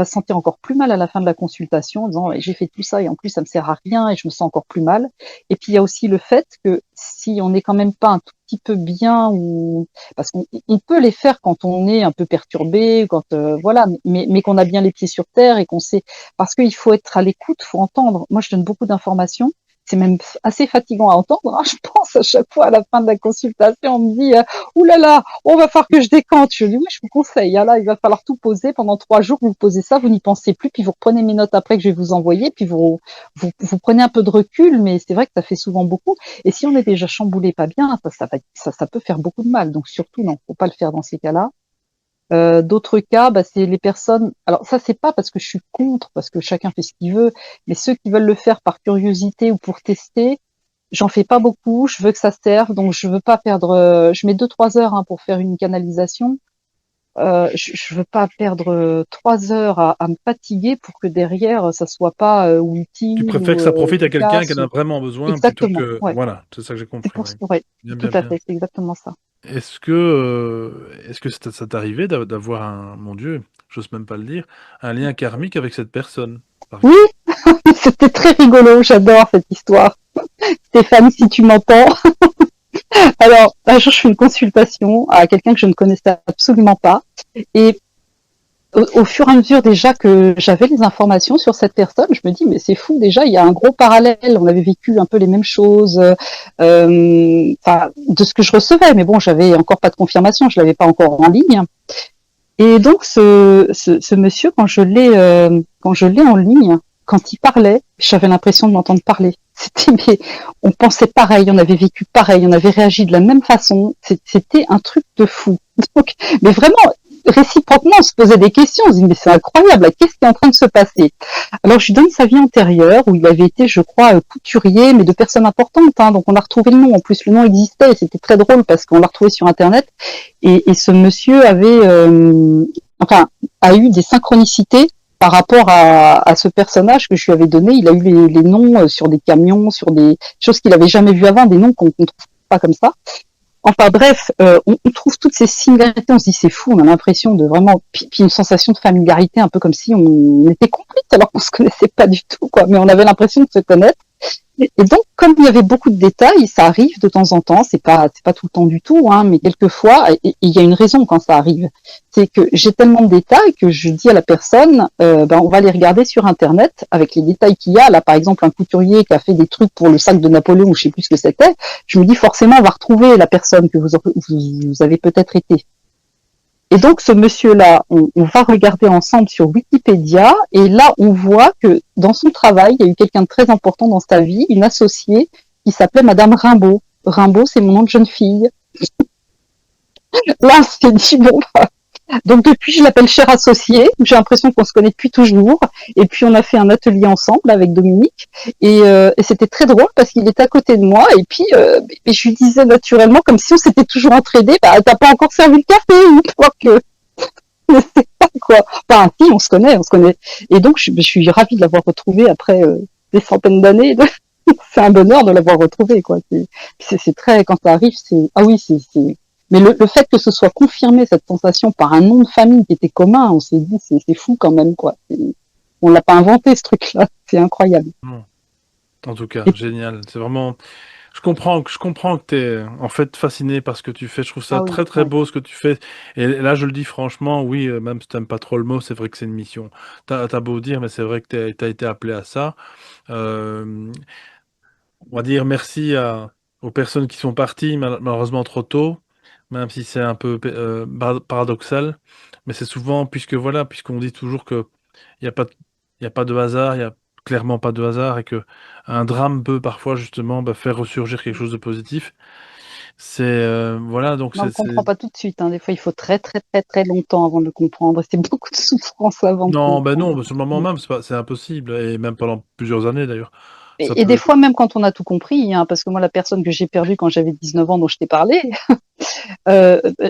sentir encore plus mal à la fin de la consultation en disant j'ai fait tout ça et en plus ça me sert à rien et je me sens encore plus mal. Et puis il y a aussi le fait que si on n'est quand même pas un tout petit peu bien ou parce qu'on peut les faire quand on est un peu perturbé, quand voilà, mais qu'on a bien les pieds sur terre et qu'on sait parce qu'il faut être à l'écoute, faut entendre. Moi je donne beaucoup d'informations. C'est même assez fatigant à entendre. Hein. Je pense à chaque fois à la fin de la consultation, on me dit ouh là là, on va falloir que je décante. Je dis oui, je vous conseille. Hein, là, il va falloir tout poser pendant 3 jours. Vous posez ça, vous n'y pensez plus, puis vous reprenez mes notes après que je vais vous envoyer, puis vous prenez un peu de recul. Mais c'est vrai que ça fait souvent beaucoup. Et si on est déjà chamboulé pas bien, ça peut faire beaucoup de mal. Donc surtout, non, faut pas le faire dans ces cas-là. D'autres cas, bah, c'est les personnes. Alors ça, c'est pas parce que je suis contre, parce que chacun fait ce qu'il veut, mais ceux qui veulent le faire par curiosité ou pour tester, j'en fais pas beaucoup. Je veux que ça serve, donc je veux pas perdre. Je mets 2-3 heures pour faire une canalisation. Je veux pas perdre 3 heures à me fatiguer pour que derrière ça soit pas Tu utile préfères ou que ça profite à quelqu'un qui efficace. en a vraiment besoin plutôt Exactement. que... Ouais. Voilà, c'est ça que j'ai C'est compris, pour oui. ouais. Bien, Tout bien, à bien. fait. C'est exactement ça. Est-ce que ça t'est arrivé d'avoir mon Dieu, j'ose même pas le dire, un lien karmique avec cette personne, par Oui, exemple? c'était très rigolo. J'adore cette histoire. Stéphane, si tu m'entends. Alors, un jour, je fais une consultation à quelqu'un que je ne connaissais absolument pas. Et au fur et à mesure déjà que j'avais les informations sur cette personne, je me dis, mais c'est fou, déjà, il y a un gros parallèle. On avait vécu un peu les mêmes choses, de ce que je recevais. Mais bon, j'avais encore pas de confirmation, je l'avais pas encore en ligne. Et donc, ce monsieur, quand je l'ai en ligne, quand il parlait, j'avais l'impression de m'entendre parler. Mais on pensait pareil, on avait vécu pareil, on avait réagi de la même façon. C'était un truc de fou. Donc, mais vraiment, réciproquement, on se posait des questions. On se dit, mais c'est incroyable, qu'est-ce qui est en train de se passer? Alors, je lui donne sa vie antérieure, où il avait été, je crois, couturier, mais de personnes importantes. Hein. Donc, on a retrouvé le nom. En plus, le nom existait et c'était très drôle parce qu'on l'a retrouvé sur Internet. Et ce monsieur a eu des synchronicités par rapport à ce personnage que je lui avais donné. Il a eu les noms sur des camions, sur des choses qu'il avait jamais vues avant, des noms qu'on ne trouve pas comme ça. Enfin bref, on trouve toutes ces similarités, on se dit c'est fou, on a l'impression de vraiment, puis une sensation de familiarité, un peu comme si on était complices alors qu'on se connaissait pas du tout, quoi. Mais on avait l'impression de se connaître. Et donc, comme il y avait beaucoup de détails, ça arrive de temps en temps, c'est pas tout le temps du tout, hein, mais quelquefois, et il y a une raison quand ça arrive, c'est que j'ai tellement de détails que je dis à la personne, on va les regarder sur Internet avec les détails qu'il y a. Là, par exemple, un couturier qui a fait des trucs pour le sac de Napoléon, ou je sais plus ce que c'était, je me dis forcément, on va retrouver la personne que vous avez peut-être été. Et donc, ce monsieur-là, on va regarder ensemble sur Wikipédia, et là, on voit que dans son travail, il y a eu quelqu'un de très important dans sa vie, une associée qui s'appelait Madame Rimbaud. Rimbaud, c'est mon nom de jeune fille. Là, on s'est dit, bon, donc depuis, je l'appelle chère associée. J'ai l'impression qu'on se connaît depuis toujours. Et puis, on a fait un atelier ensemble avec Dominique. Et c'était très drôle parce qu'il était à côté de moi. Et puis, je lui disais naturellement, comme si on s'était toujours entraînés, bah, t'as pas encore servi le café, ou quoi que. Je sais pas quoi. Enfin, si, on se connaît, on se connaît. Et donc, je suis ravie de l'avoir retrouvé après des centaines d'années. C'est un bonheur de l'avoir retrouvé, quoi. C'est très, quand ça arrive, ah oui, mais le fait que ce soit confirmé, cette sensation, par un nom de famille qui était commun, on s'est dit, c'est fou quand même, quoi. On l'a pas inventé, ce truc-là. C'est incroyable. Non. En tout cas, Et, génial. C'est vraiment... je comprends que tu es en fait fasciné par ce que tu fais. Je trouve ça ah oui, très très ouais. beau ce que tu fais. Et là, je le dis franchement, oui, même si t'aimes pas trop le mot, c'est vrai que c'est une mission. T'as beau dire, mais c'est vrai que t'as été appelé à ça. Euh, on va dire merci aux personnes qui sont parties, malheureusement trop tôt, même si c'est un peu paradoxal. Mais c'est souvent, puisqu'on dit toujours que il n'y a pas, il y a pas de hasard, il y a clairement pas de hasard, et que un drame peut parfois justement faire ressurgir quelque chose de positif. C'est voilà, donc Mais on ne comprend pas tout de suite. Hein. Des fois, il faut très, très, très, très longtemps avant de le comprendre. C'est beaucoup de souffrance avant de non, ben non, comprendre. sur le moment même, c'est impossible, et même pendant plusieurs années d'ailleurs. Ça Et des peut. fois, même quand on a tout compris, hein, parce que moi, la personne que j'ai perdue quand j'avais 19 ans, dont je t'ai parlé,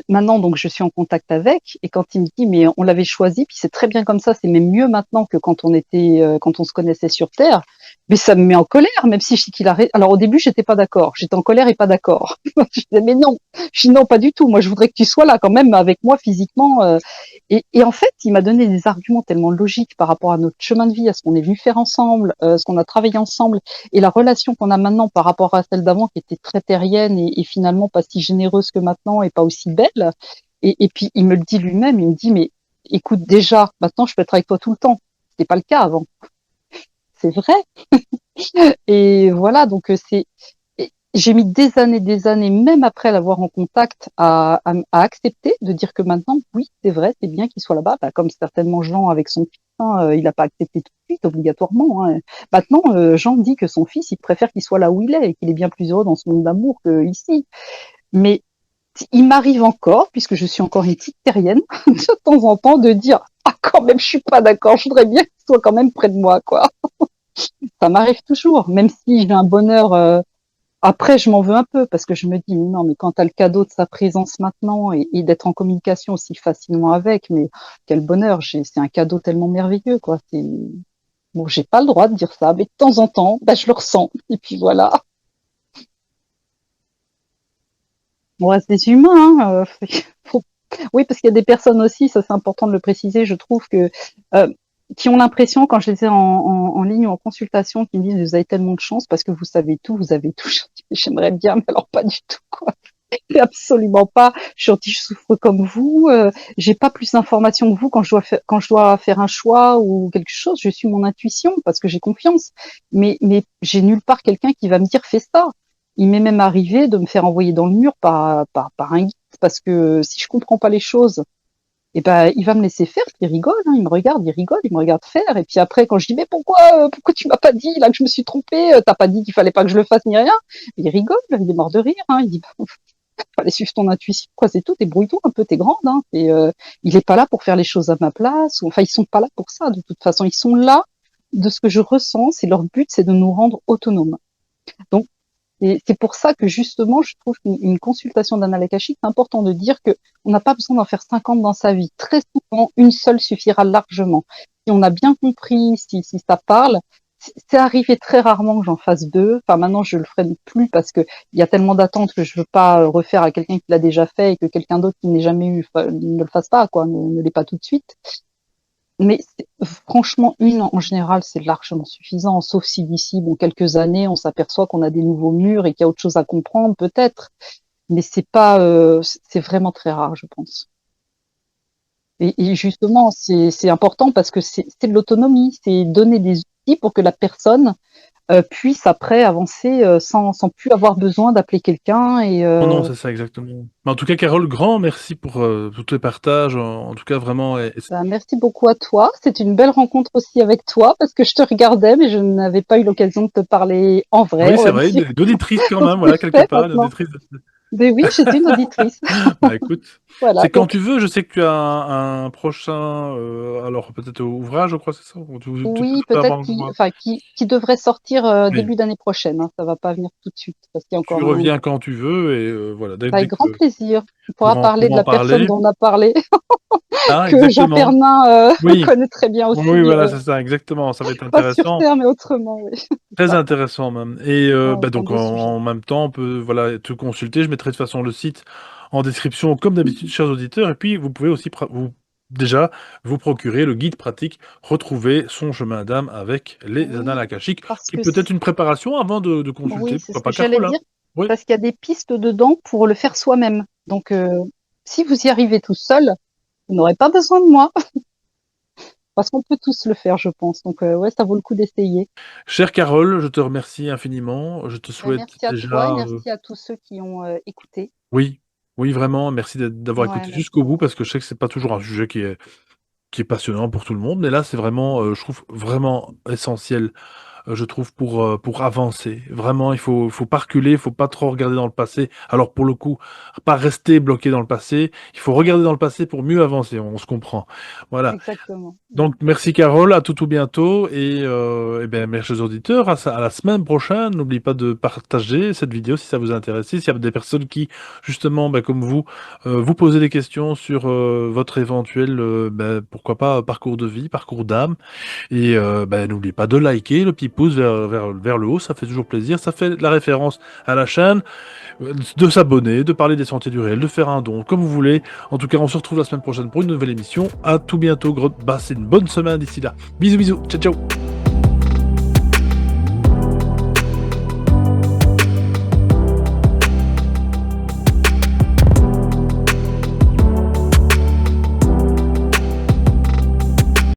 Maintenant, donc, je suis en contact avec, et quand il me dit, mais on l'avait choisi, puis c'est très bien comme ça, c'est même mieux maintenant que quand on se connaissait sur Terre. Mais ça me met en colère, même si je dis qu'il a. Alors au début, j'étais pas d'accord, j'étais en colère et pas d'accord. Je disais, mais non, je dis non, pas du tout. Moi, je voudrais que tu sois là quand même avec moi physiquement. Et en fait, il m'a donné des arguments tellement logiques par rapport à notre chemin de vie, à ce qu'on est venu faire ensemble, ce qu'on a travaillé ensemble, et la relation qu'on a maintenant par rapport à celle d'avant qui était très terrienne et finalement pas si généreuse que maintenant et pas aussi belle. Et puis il me le dit lui-même, il me dit mais écoute déjà, maintenant je peux être avec toi tout le temps. C'était pas le cas avant. C'est vrai. Et voilà, donc j'ai mis des années, même après l'avoir en contact, à accepter de dire que maintenant, oui, c'est vrai, c'est bien qu'il soit là-bas, bah, comme certainement Jean avec son fils, hein, il n'a pas accepté tout de suite, obligatoirement. Hein. Maintenant, Jean dit que son fils, il préfère qu'il soit là où il est et qu'il est bien plus heureux dans ce monde d'amour qu'ici. Mais il m'arrive encore, puisque je suis encore une petite terrienne, de temps en temps, de dire ah quand même, je suis pas d'accord, je voudrais bien qu'il soit quand même près de moi, quoi. Ça m'arrive toujours, même si j'ai un bonheur. Après, je m'en veux un peu parce que je me dis non, mais quand tu as le cadeau de sa présence maintenant et d'être en communication aussi facilement avec, mais quel bonheur, c'est un cadeau tellement merveilleux, quoi. C'est bon, j'ai pas le droit de dire ça, mais de temps en temps, bah, je le ressens. Et puis voilà. On reste des humains, hein. Faut Oui, parce qu'il y a des personnes aussi, ça c'est important de le préciser, je trouve que euh, qui ont l'impression, quand je les ai en ligne ou en consultation, qui me disent vous avez tellement de chance parce que vous savez tout, vous avez tout. Je dis, j'aimerais bien, mais alors pas du tout, quoi. Absolument pas. Je souffre comme vous. J'ai pas plus d'informations que vous quand je dois faire un choix ou quelque chose. Je suis mon intuition parce que j'ai confiance. Mais j'ai nulle part quelqu'un qui va me dire fais ça. Il m'est même arrivé de me faire envoyer dans le mur par un guide parce que si je comprends pas les choses, et ben il va me laisser faire. Il rigole, hein, il me regarde, il rigole, il me regarde faire. Et puis après, quand je dis mais pourquoi tu m'as pas dit là que je me suis trompée, t'as pas dit qu'il fallait pas que je le fasse ni rien. Il rigole, il est mort de rire. Hein, il dit fallait suivre ton intuition, quoi, c'est tout, débrouille-toi un peu, t'es grande, hein. Et il est pas là pour faire les choses à ma place, ou enfin ils sont pas là pour ça, de toute façon, ils sont là de ce que je ressens, c'est leur but, c'est de nous rendre autonomes. Donc et c'est pour ça que justement, je trouve qu'une consultation d'Anal Akashique, c'est important de dire que on n'a pas besoin d'en faire 50 dans sa vie. Très souvent, une seule suffira largement. Si on a bien compris, si ça parle, c'est arrivé très rarement que j'en fasse deux. Enfin, maintenant, je le ferai plus parce que il y a tellement d'attentes que je veux pas refaire à quelqu'un qui l'a déjà fait et que quelqu'un d'autre qui n'ait jamais eu ne le fasse pas, quoi, ne l'ait pas tout de suite. Mais franchement, une en général, c'est largement suffisant, sauf si d'ici bon, quelques années, on s'aperçoit qu'on a des nouveaux murs et qu'il y a autre chose à comprendre, peut-être. Mais c'est pas, c'est vraiment très rare, je pense. Et justement, c'est important parce que c'est de l'autonomie, c'est donner des outils pour que la personne puisse après avancer sans plus avoir besoin d'appeler quelqu'un. Et Non, non, c'est ça, exactement. Mais en tout cas, Carole, grand merci pour tous tes partages. En tout cas, vraiment. ben, merci beaucoup à toi. C'est une belle rencontre aussi avec toi parce que je te regardais, mais je n'avais pas eu l'occasion de te parler en vrai, Oui, on c'est va vrai, dire. d'auditrice quand Donc même, c'est voilà, quelque fait part, maintenant. d'auditrice. Mais oui, j'étais une auditrice. Bah écoute, Voilà, c'est quand donc tu veux. Je sais que tu as un prochain, alors peut-être ouvrage, je crois, c'est ça? Ou tu oui, peux peut-être avant que moi. qui devrait sortir Oui. début d'année prochaine. Hein. Ça va pas venir tout de suite parce qu'il y a Tu encore un. reviens quand tu veux et voilà, dès Avec grand que plaisir. On pourra parler pour de en la personne parler. dont on a parlé, Ah, que Jean exactement. Pernin Oui, connaît très bien oui, aussi, voilà, c'est ça, exactement. Ça va être pas sur intéressant. Terre, mais autrement, oui. Très Ça, intéressant même. Et ouais, bah c'est un donc beau sujet. en même temps, on peut voilà te consulter. Je mettrai de toute façon le site en description comme d'habitude, chers auditeurs. Et puis vous pouvez aussi déjà vous procurer le guide pratique Retrouver son chemin d'âme avec les annales Oui, akashiques, parce qui que peut être une préparation avant de consulter. oui, c'est Pourquoi ce que pas j'allais Carole, hein? dire, Oui. parce qu'il y a des pistes dedans pour le faire soi-même. Donc, si vous y arrivez tout seul, vous n'aurez pas besoin de moi, parce qu'on peut tous le faire, je pense. Donc, ouais, ça vaut le coup d'essayer. Chère Carole, je te remercie infiniment. Je te Ben, souhaite merci à toi et déjà merci à tous ceux qui ont écouté. oui, oui vraiment, merci d'avoir Ouais, écouté jusqu'au merci. bout parce que je sais que c'est pas toujours un sujet qui est passionnant pour tout le monde, mais là c'est vraiment, je trouve vraiment essentiel je trouve, pour avancer. Vraiment, il faut pas reculer, il faut pas trop regarder dans le passé. Alors pour le coup, pas rester bloqué dans le passé, il faut regarder dans le passé pour mieux avancer, on se comprend. Voilà. Exactement. Donc merci Carole, à tout bientôt et ben mes chers auditeurs, à la semaine prochaine. N'oubliez pas de partager cette vidéo si ça vous intéresse. S'il y a des personnes qui, justement, ben, comme vous, vous posez des questions sur votre éventuel, ben, pourquoi pas, parcours de vie, parcours d'âme. Et ben, n'oubliez pas de liker, le petit pouce vers le haut, ça fait toujours plaisir. Ça fait la référence à la chaîne, de s'abonner, de parler des sentiers du réel, de faire un don, comme vous voulez. En tout cas, on se retrouve la semaine prochaine pour une nouvelle émission. À tout bientôt, passez une bonne semaine d'ici là. Bisous, bisous, ciao, ciao.